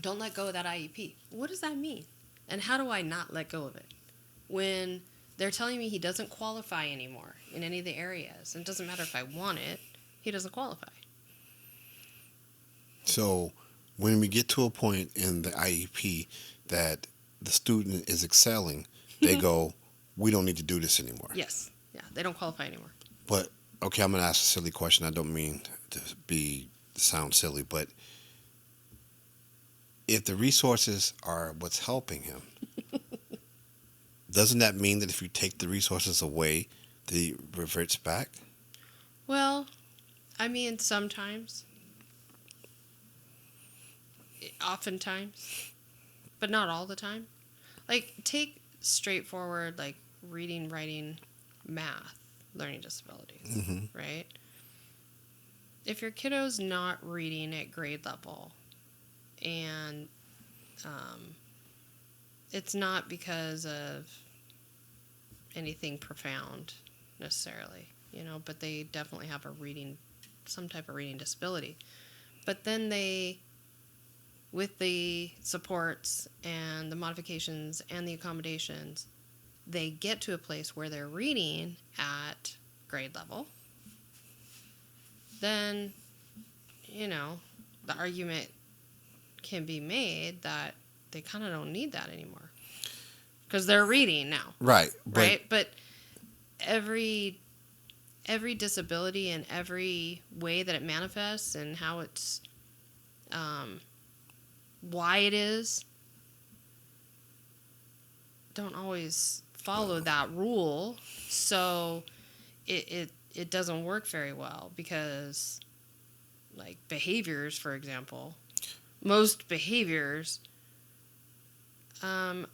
don't let go of that IEP. What does that mean? And how do I not let go of it? When They're telling me he doesn't qualify anymore in any of the areas. And it doesn't matter if I want it, he doesn't qualify. So when we get to a point in the IEP that the student is excelling, they go, we don't need to do this anymore. Yes. Yeah, they don't qualify anymore. But, okay, I'm going to ask a silly question. I don't mean to sound silly, but if the resources are what's helping him, doesn't that mean that if you take the resources away, that he reverts back? Well, I mean, sometimes. Oftentimes. But not all the time. Like, take straightforward, like, reading, writing, math, learning disabilities, right? If your kiddo's not reading at grade level, and it's not because of anything profound necessarily, but they definitely have some type of reading disability. But then with the supports and the modifications and the accommodations, they get to a place where they're reading at grade level, then, the argument can be made that they kind of don't need that anymore because they're reading now. Right. But every disability and every way that it manifests and how it's, why it is, don't always follow that rule. So it doesn't work very well because, like, behaviors, for example, most behaviors, the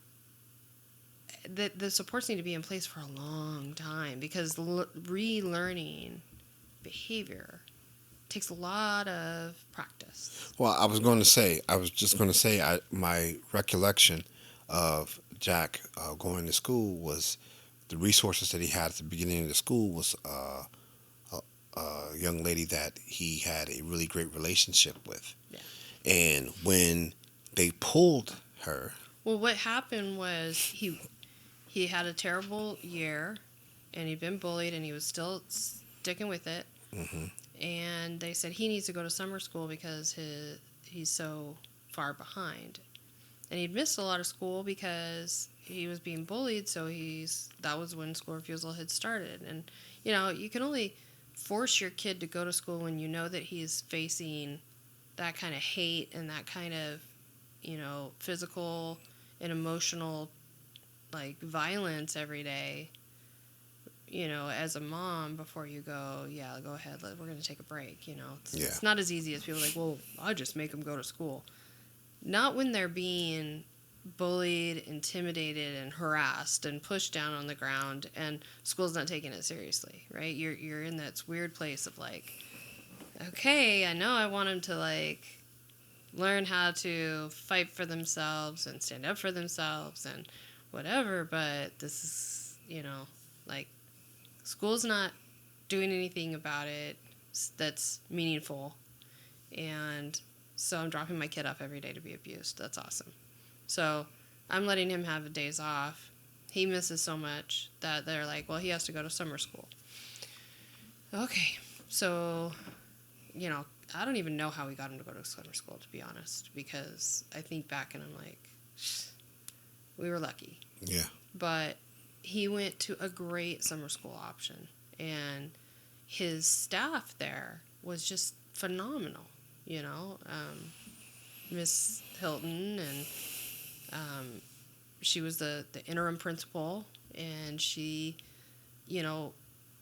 supports need to be in place for a long time because relearning behavior takes a lot of practice. Well, I was just going to say, my recollection of Jack going to school was the resources that he had at the beginning of the school was a young lady that he had a really great relationship with. Yeah. And when they pulled her... Well, what happened was he had a terrible year, and he'd been bullied, and he was still sticking with it. Mm-hmm. And they said he needs to go to summer school because he's so far behind. And he'd missed a lot of school because he was being bullied, so that was when school refusal had started. And, you can only force your kid to go to school when you know that he's facing that kind of hate and that kind of, physical and emotional, like, violence every day, as a mom, before you go, yeah, go ahead, we're going to take a break, It's not as easy as people like, well, I'll just make them go to school. Not when they're being bullied, intimidated, and harassed and pushed down on the ground, and school's not taking it seriously, right? You're in that weird place of, like, okay, I know I want them to, like, learn how to fight for themselves and stand up for themselves and whatever, but this is, like, school's not doing anything about it that's meaningful. And so I'm dropping my kid off every day to be abused. That's awesome. So I'm letting him have days off. He misses so much that they're like, well, he has to go to summer school. Okay. So, I don't even know how we got him to go to summer school, to be honest, because I think back and I'm like, we were lucky. Yeah. But he went to a great summer school option, and his staff there was just phenomenal, Miss Hilton, and she was the interim principal, and she,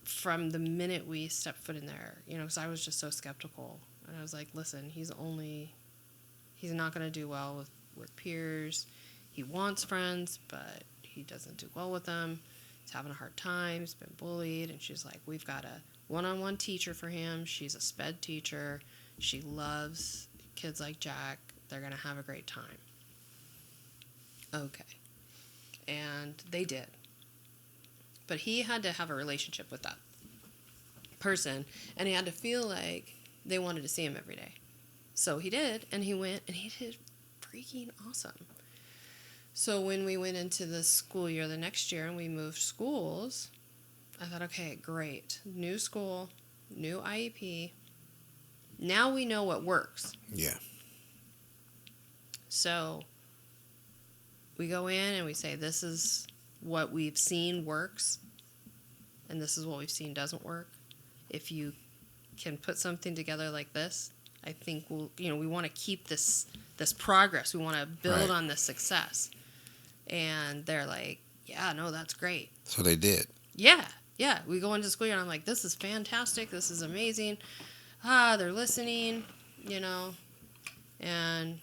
from the minute we stepped foot in there, because I was just so skeptical, and I was like, listen, he's not going to do well with peers. He wants friends, but he doesn't do well with them. He's having a hard time. He's been bullied. And she's like, we've got a one-on-one teacher for him. She's a SPED teacher. She loves kids like Jack. They're going to have a great time. Okay. And they did. But he had to have a relationship with that person, and he had to feel like they wanted to see him every day. So he did, and he went, and he did freaking awesome. So when we went into the school year the next year and we moved schools, I thought, okay, great. New school, new IEP. Now we know what works. Yeah. So we go in and we say, this is what we've seen works, and this is what we've seen doesn't work. If you can put something together like this, I think we want to keep this progress. We want to build on this success. And they're like, yeah, no, that's great. So they did. Yeah. We go into school year and I'm like, this is fantastic. This is amazing. They're listening, and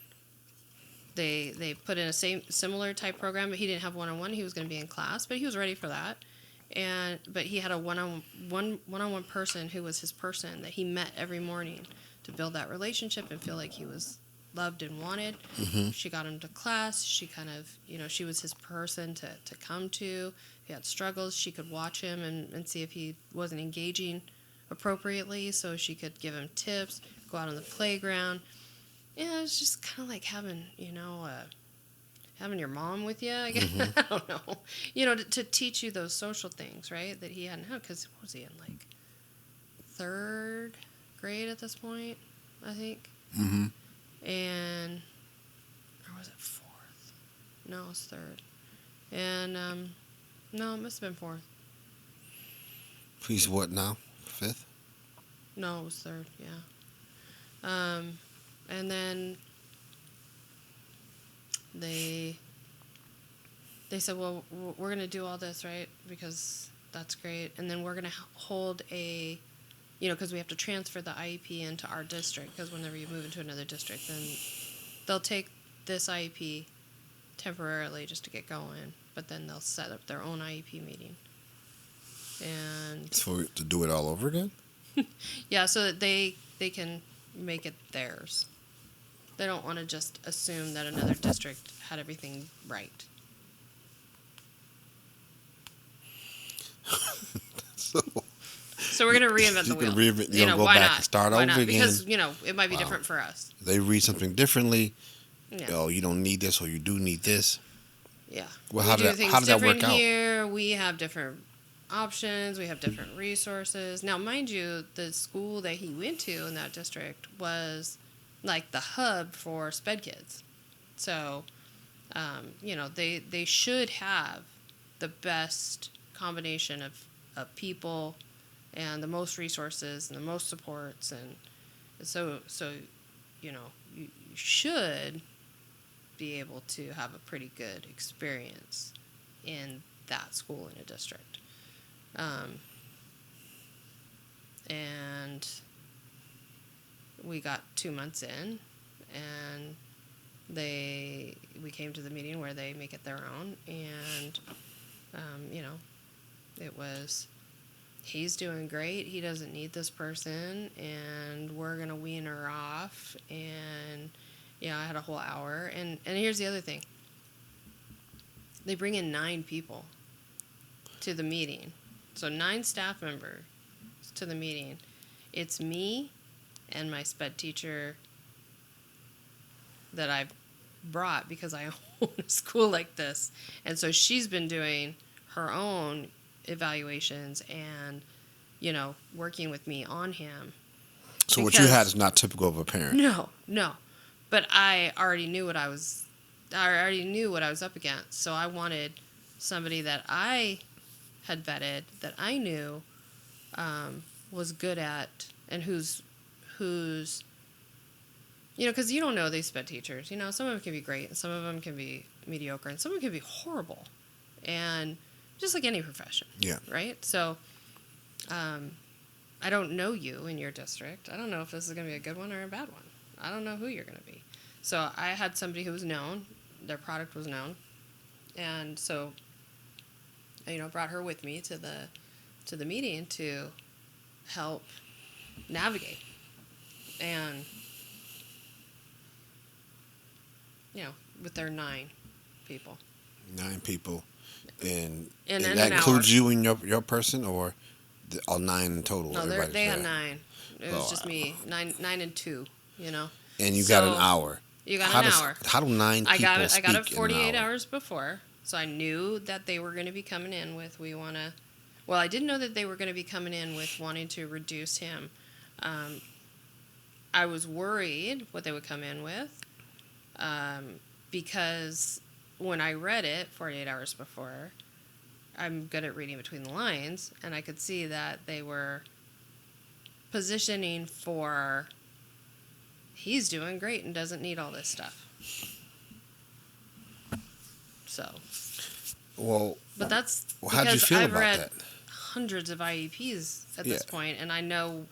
they put in a similar type program, but he didn't have one-on-one. He was going to be in class, but he was ready for that. But he had a one-on-one person who was his person that he met every morning to build that relationship and feel like he was loved and wanted. Mm-hmm. She got him to class. She kind of, she was his person to come to. If he had struggles, she could watch him and see if he wasn't engaging appropriately, so she could give him tips, go out on the playground. Yeah, it was just kind of like having, having your mom with you, I guess. Mm-hmm. I don't know. To teach you those social things, right, that he hadn't had, because what was he in, like, 3rd grade at this point, I think? Mm-hmm. And, or was it 4th? No, it was 3rd. And, no, it must have been 4th. He's what now? 5th? No, it was 3rd, yeah. And then they said, well, we're going to do all this, right, because that's great. And then we're going to hold a, because we have to transfer the IEP into our district, because whenever you move into another district, then they'll take this IEP temporarily just to get going, but then they'll set up their own IEP meeting. And so to do it all over again? Yeah, so that they can make it theirs. They don't want to just assume that another district had everything right. So we're going to reinvent the wheel. Go why back not? and start Why over not? again. Because, it might be different for us. They read something differently. Yeah. Oh, you don't need this, or you do need this. Yeah. Well, how did that work out? Here, we have different options. We have different resources. Now, mind you, the school that he went to in that district was like the hub for SPED kids. So, they should have the best combination of people and the most resources and the most supports. And so you should be able to have a pretty good experience in that school in a district. And we got 2 months in, and we came to the meeting where they make it their own, and it was, he's doing great, he doesn't need this person, and we're gonna wean her off. And I had a whole hour, and here's the other thing, they bring in 9 people to the meeting. So 9 staff members to the meeting. It's me and my SPED teacher that I brought because I own a school like this. And so she's been doing her own evaluations and, working with me on him. So what you had is not typical of a parent. No. But I already knew what I was up against. So I wanted somebody that I had vetted, that I knew was good at, and who's because you don't know these SPED teachers. Some of them can be great, and some of them can be mediocre, and some of them can be horrible, and just like any profession. Yeah. Right? So I don't know you in your district. I don't know if this is going to be a good one or a bad one. I don't know who you're going to be. So I had somebody who was known. Their product was known. And so, brought her with me to the meeting to help navigate. And, with their 9 people. 9 people. And in that an includes hour. you and your person, or all 9 in total? No, they had 9. It was just me. 9 and 2, And you got an hour. You got an hour. How do 9 people I got it speak in an 48 hour? hours before, so I knew that they were going to be coming in with Well, I didn't know that they were going to be coming in with wanting to reduce him. I was worried what they would come in with, because when I read it 48 hours before, I'm good at reading between the lines, and I could see that they were positioning for he's doing great and doesn't need all this stuff. So. Well, but that's how did you feel I've about read that? hundreds of IEPs at this point, and I know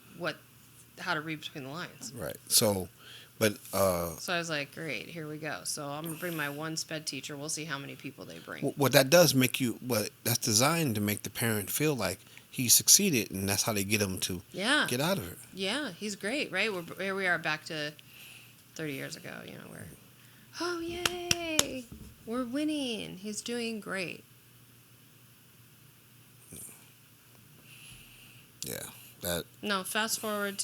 how to read between the lines. Right. So, but so I was like, great, here we go. So I'm gonna bring my one sped teacher. We'll see how many people they bring. what that does make you, that's designed to make the parent feel like he succeeded, and that's how they get him to get out of it. Yeah, he's great, right? Here we are back to 30 years ago. Oh yay, we're winning. He's doing great. Yeah. No, fast forward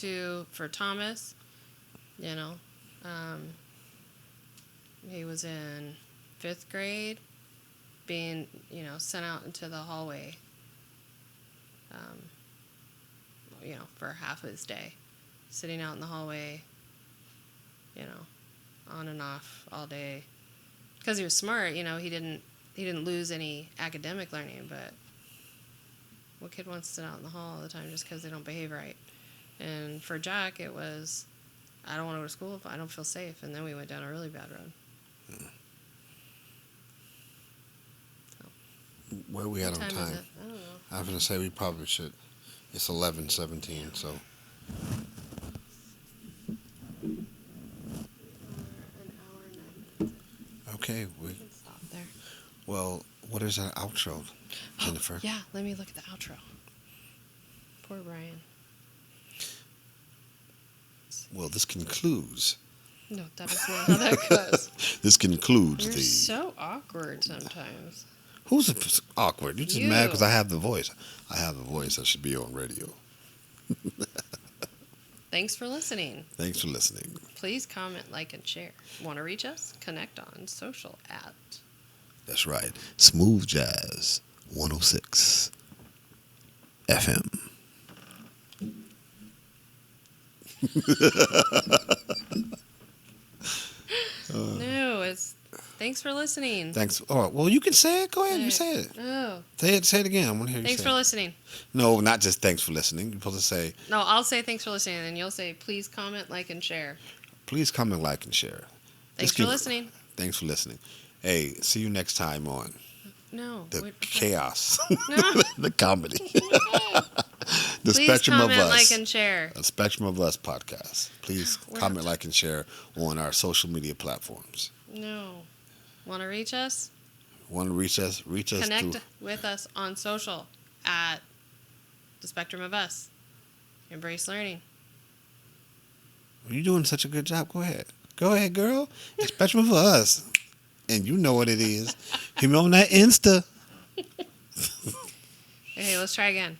for Thomas, he was in 5th grade, being, sent out into the hallway, for half of his day, sitting out in the hallway, on and off all day, because he was smart, he didn't lose any academic learning, but what kid wants to sit out in the hall all the time just because they don't behave right? And for Jack, it was, I don't want to go to school if I don't feel safe. And then we went down a really bad road. So. Where are we at on time? Is it? I don't know. I was going to say we probably should. It's 11:17, so. An hour and 9 minutes. Okay. We can stop there. Well, what is our outro, Jennifer? Yeah, let me look at the outro. Poor Brian. Well, this concludes. No, that is not how that goes. This concludes You're the. so awkward sometimes. Who's awkward? You're just You. mad because I have the voice. I have the voice that should be on radio. Thanks for listening. Thanks for listening. Please comment, like, and share. Want to reach us? Connect on social at. That's right. Smooth Jazz 106 FM. No, it's thanks for listening. Thanks. Oh, well, you can say it. Go ahead. You Right. say it. Oh, Say it. Say it again. I want to hear you thanks say for it. listening. No, not just thanks for listening. You're supposed to say, No, I'll say thanks for listening, and you'll say please comment, like, and share. please comment, like, and share. Thanks Just for give- listening. Thanks for listening. Hey, see you next time on No. the wait, chaos, No. the comedy, the Please spectrum comment, of us. like, and share. A Spectrum of Us podcast. Please We're comment, not- like, and share on our social media platforms. No. Want to reach us? Want to reach us? Reach us Connect through. with us on social at the Spectrum of Us. Embrace learning. You're doing such a good job. Go ahead. Go ahead, girl. The Spectrum of Us. And you know what it is. Hit me on that Insta. Okay, let's try again.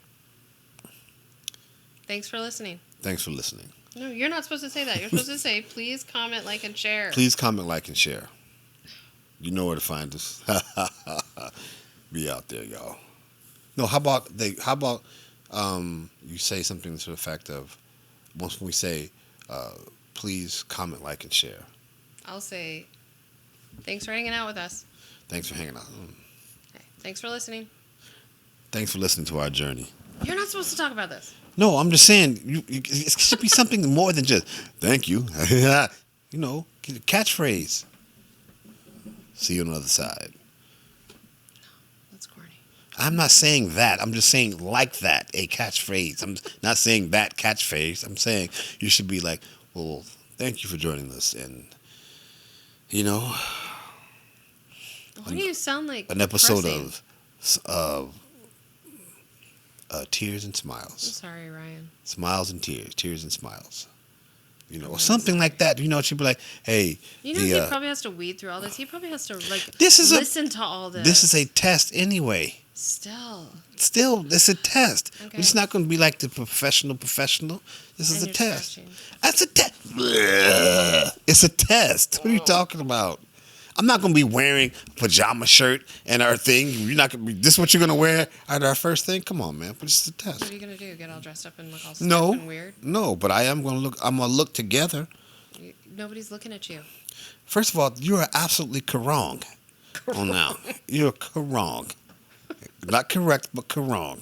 Thanks for listening. Thanks for listening. No, you're not supposed to say that. You're supposed to say, please comment, like, and share. Please comment, like, and share. You know where to find us. Be out there, y'all. No, how about you say something to the effect of, once we say, please comment, like, and share. I'll say, thanks for hanging out with us. Thanks for hanging out. Okay, thanks for listening. Thanks for listening to our journey. You're not supposed to talk about this. No, I'm just saying, it should be something more than just, thank you. You know, get a catchphrase. See you on the other side. That's corny. I'm not saying that. I'm just saying like that, a catchphrase. I'm not saying that catchphrase. I'm saying you should be like, well, thank you for joining us. And, you know, Why do you sound like an episode depressing? of Tears and I'm Smiles. sorry, Ryan. Smiles and Tears and Smiles. You know, or something like that. You know, it should be like, hey, You know, he probably has to weed through all this. He probably has to, like, This is listen to all this. This is a test anyway. Still. Still, it's a test. Okay. We're just not going to be like the professional. This is And a you're test. stretching. That's a test. It's a test. What are you talking about? I'm not going to be wearing a pajama shirt and our thing. You're not going to be. This is what you're going to wear at our first thing? Come on, man. But it's a test. What are you going to do? Get all dressed up and look all stiff No, and weird? no. But I am going to look. I'm going to look together. Nobody's looking at you. First of all, you are absolutely wrong. Oh, now you're wrong. Not correct, but wrong.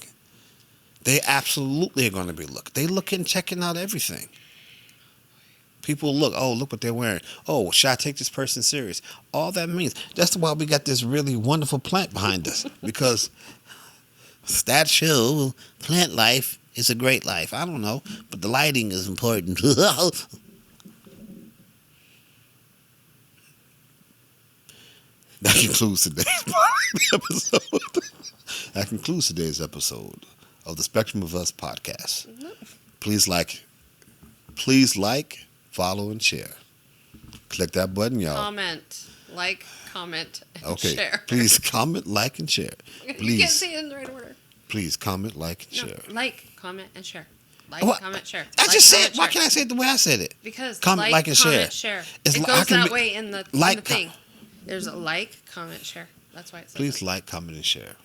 They absolutely are going to be looking. They looking, checking out everything. People look. Oh, look what they're wearing. Oh, should I take this person serious? All that means. That's why we got this really wonderful plant behind us, because that show, plant life, is a great life. I don't know, but the lighting is important. That concludes today's episode. That concludes today's episode of the Spectrum of Us podcast. Please like, follow, and share. Click that button, y'all. Comment, and Okay. share. Please comment, like, and share. You can't Please, say it in the right order. please comment, like, and No, share. comment, and share. What? Comment, share. I just said. Comment, Why share. can't I say it the way I said it? Because Comment, like, and share. share. It's It li- I goes can that be- way in the like, thing. There's a comment, share. That's why it says Please it. like, comment, and share.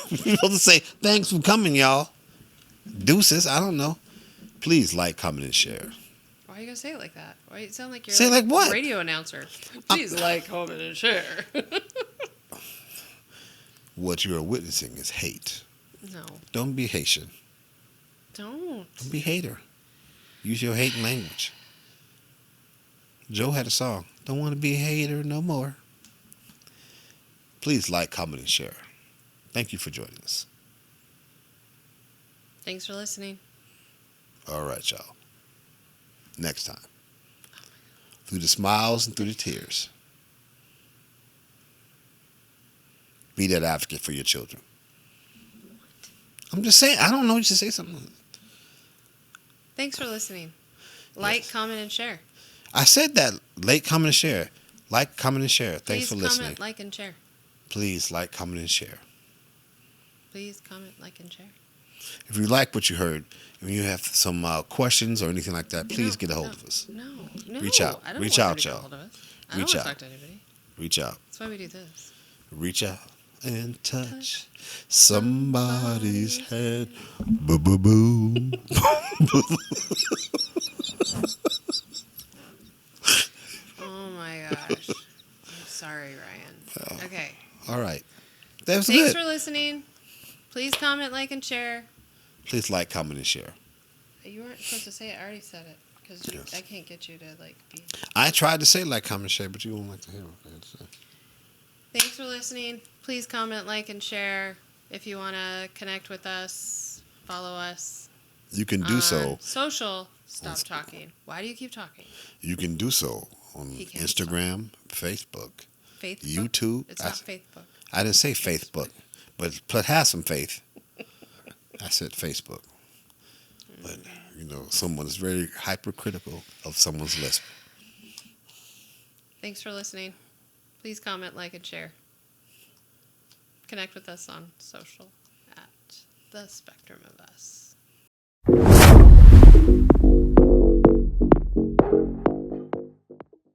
You're supposed to say thanks for coming, y'all. Deuces. I don't know. Please like, comment, and share. Why are you gonna say it like that? Why you sound like you're Say like what? a radio announcer? Please comment, and share. What you are witnessing is hate. No, Don't be Haitian. don't. Don't be hater. Use your hate language. Joe had a song. Don't want to be a hater no more. Please like, comment, and share. Thank you for joining us. Thanks for listening. All right, y'all. Next time. Through the smiles and through the tears. Be that advocate for your children. I'm just saying. I don't know. You should say something. Thanks for listening. Like, Yes. comment, and share. I said that. Like, comment, and share. Like, comment, and share. Thanks Please for listening. comment, like, and share. Please like, comment, and share. Please comment, like, and share. If you like what you heard, and you have some questions or anything like that, please No, get a hold no, of us. No, Reach out. I don't Reach want out, anybody to get y'all. a hold of us. I don't Reach want to out. talk to anybody. Reach out. That's why we do this. Reach out and touch somebody's head. Boo-boo-boo. Oh my gosh. I'm sorry, Ryan. Okay. All right. That was Thanks good. for listening. Please comment, like, and share. Please like, comment, and share. You weren't supposed to say it. I already said it. Because Yes. I can't get you to, be... I tried to say like, comment, and share, but you won't like to hear what I had to say. Thanks for listening. Please comment, like, and share. If you want to connect with us, follow us. You can do so. on social. Stop talking. Why do you keep talking? You can do so on He can't Instagram, Facebook, Facebook? YouTube. It's not Facebook. I didn't say Facebook, but have some faith. I said Facebook. But, someone is very hypercritical of someone's lisp. Thanks for listening. Please comment, like, and share. Connect with us on social at The Spectrum of Us.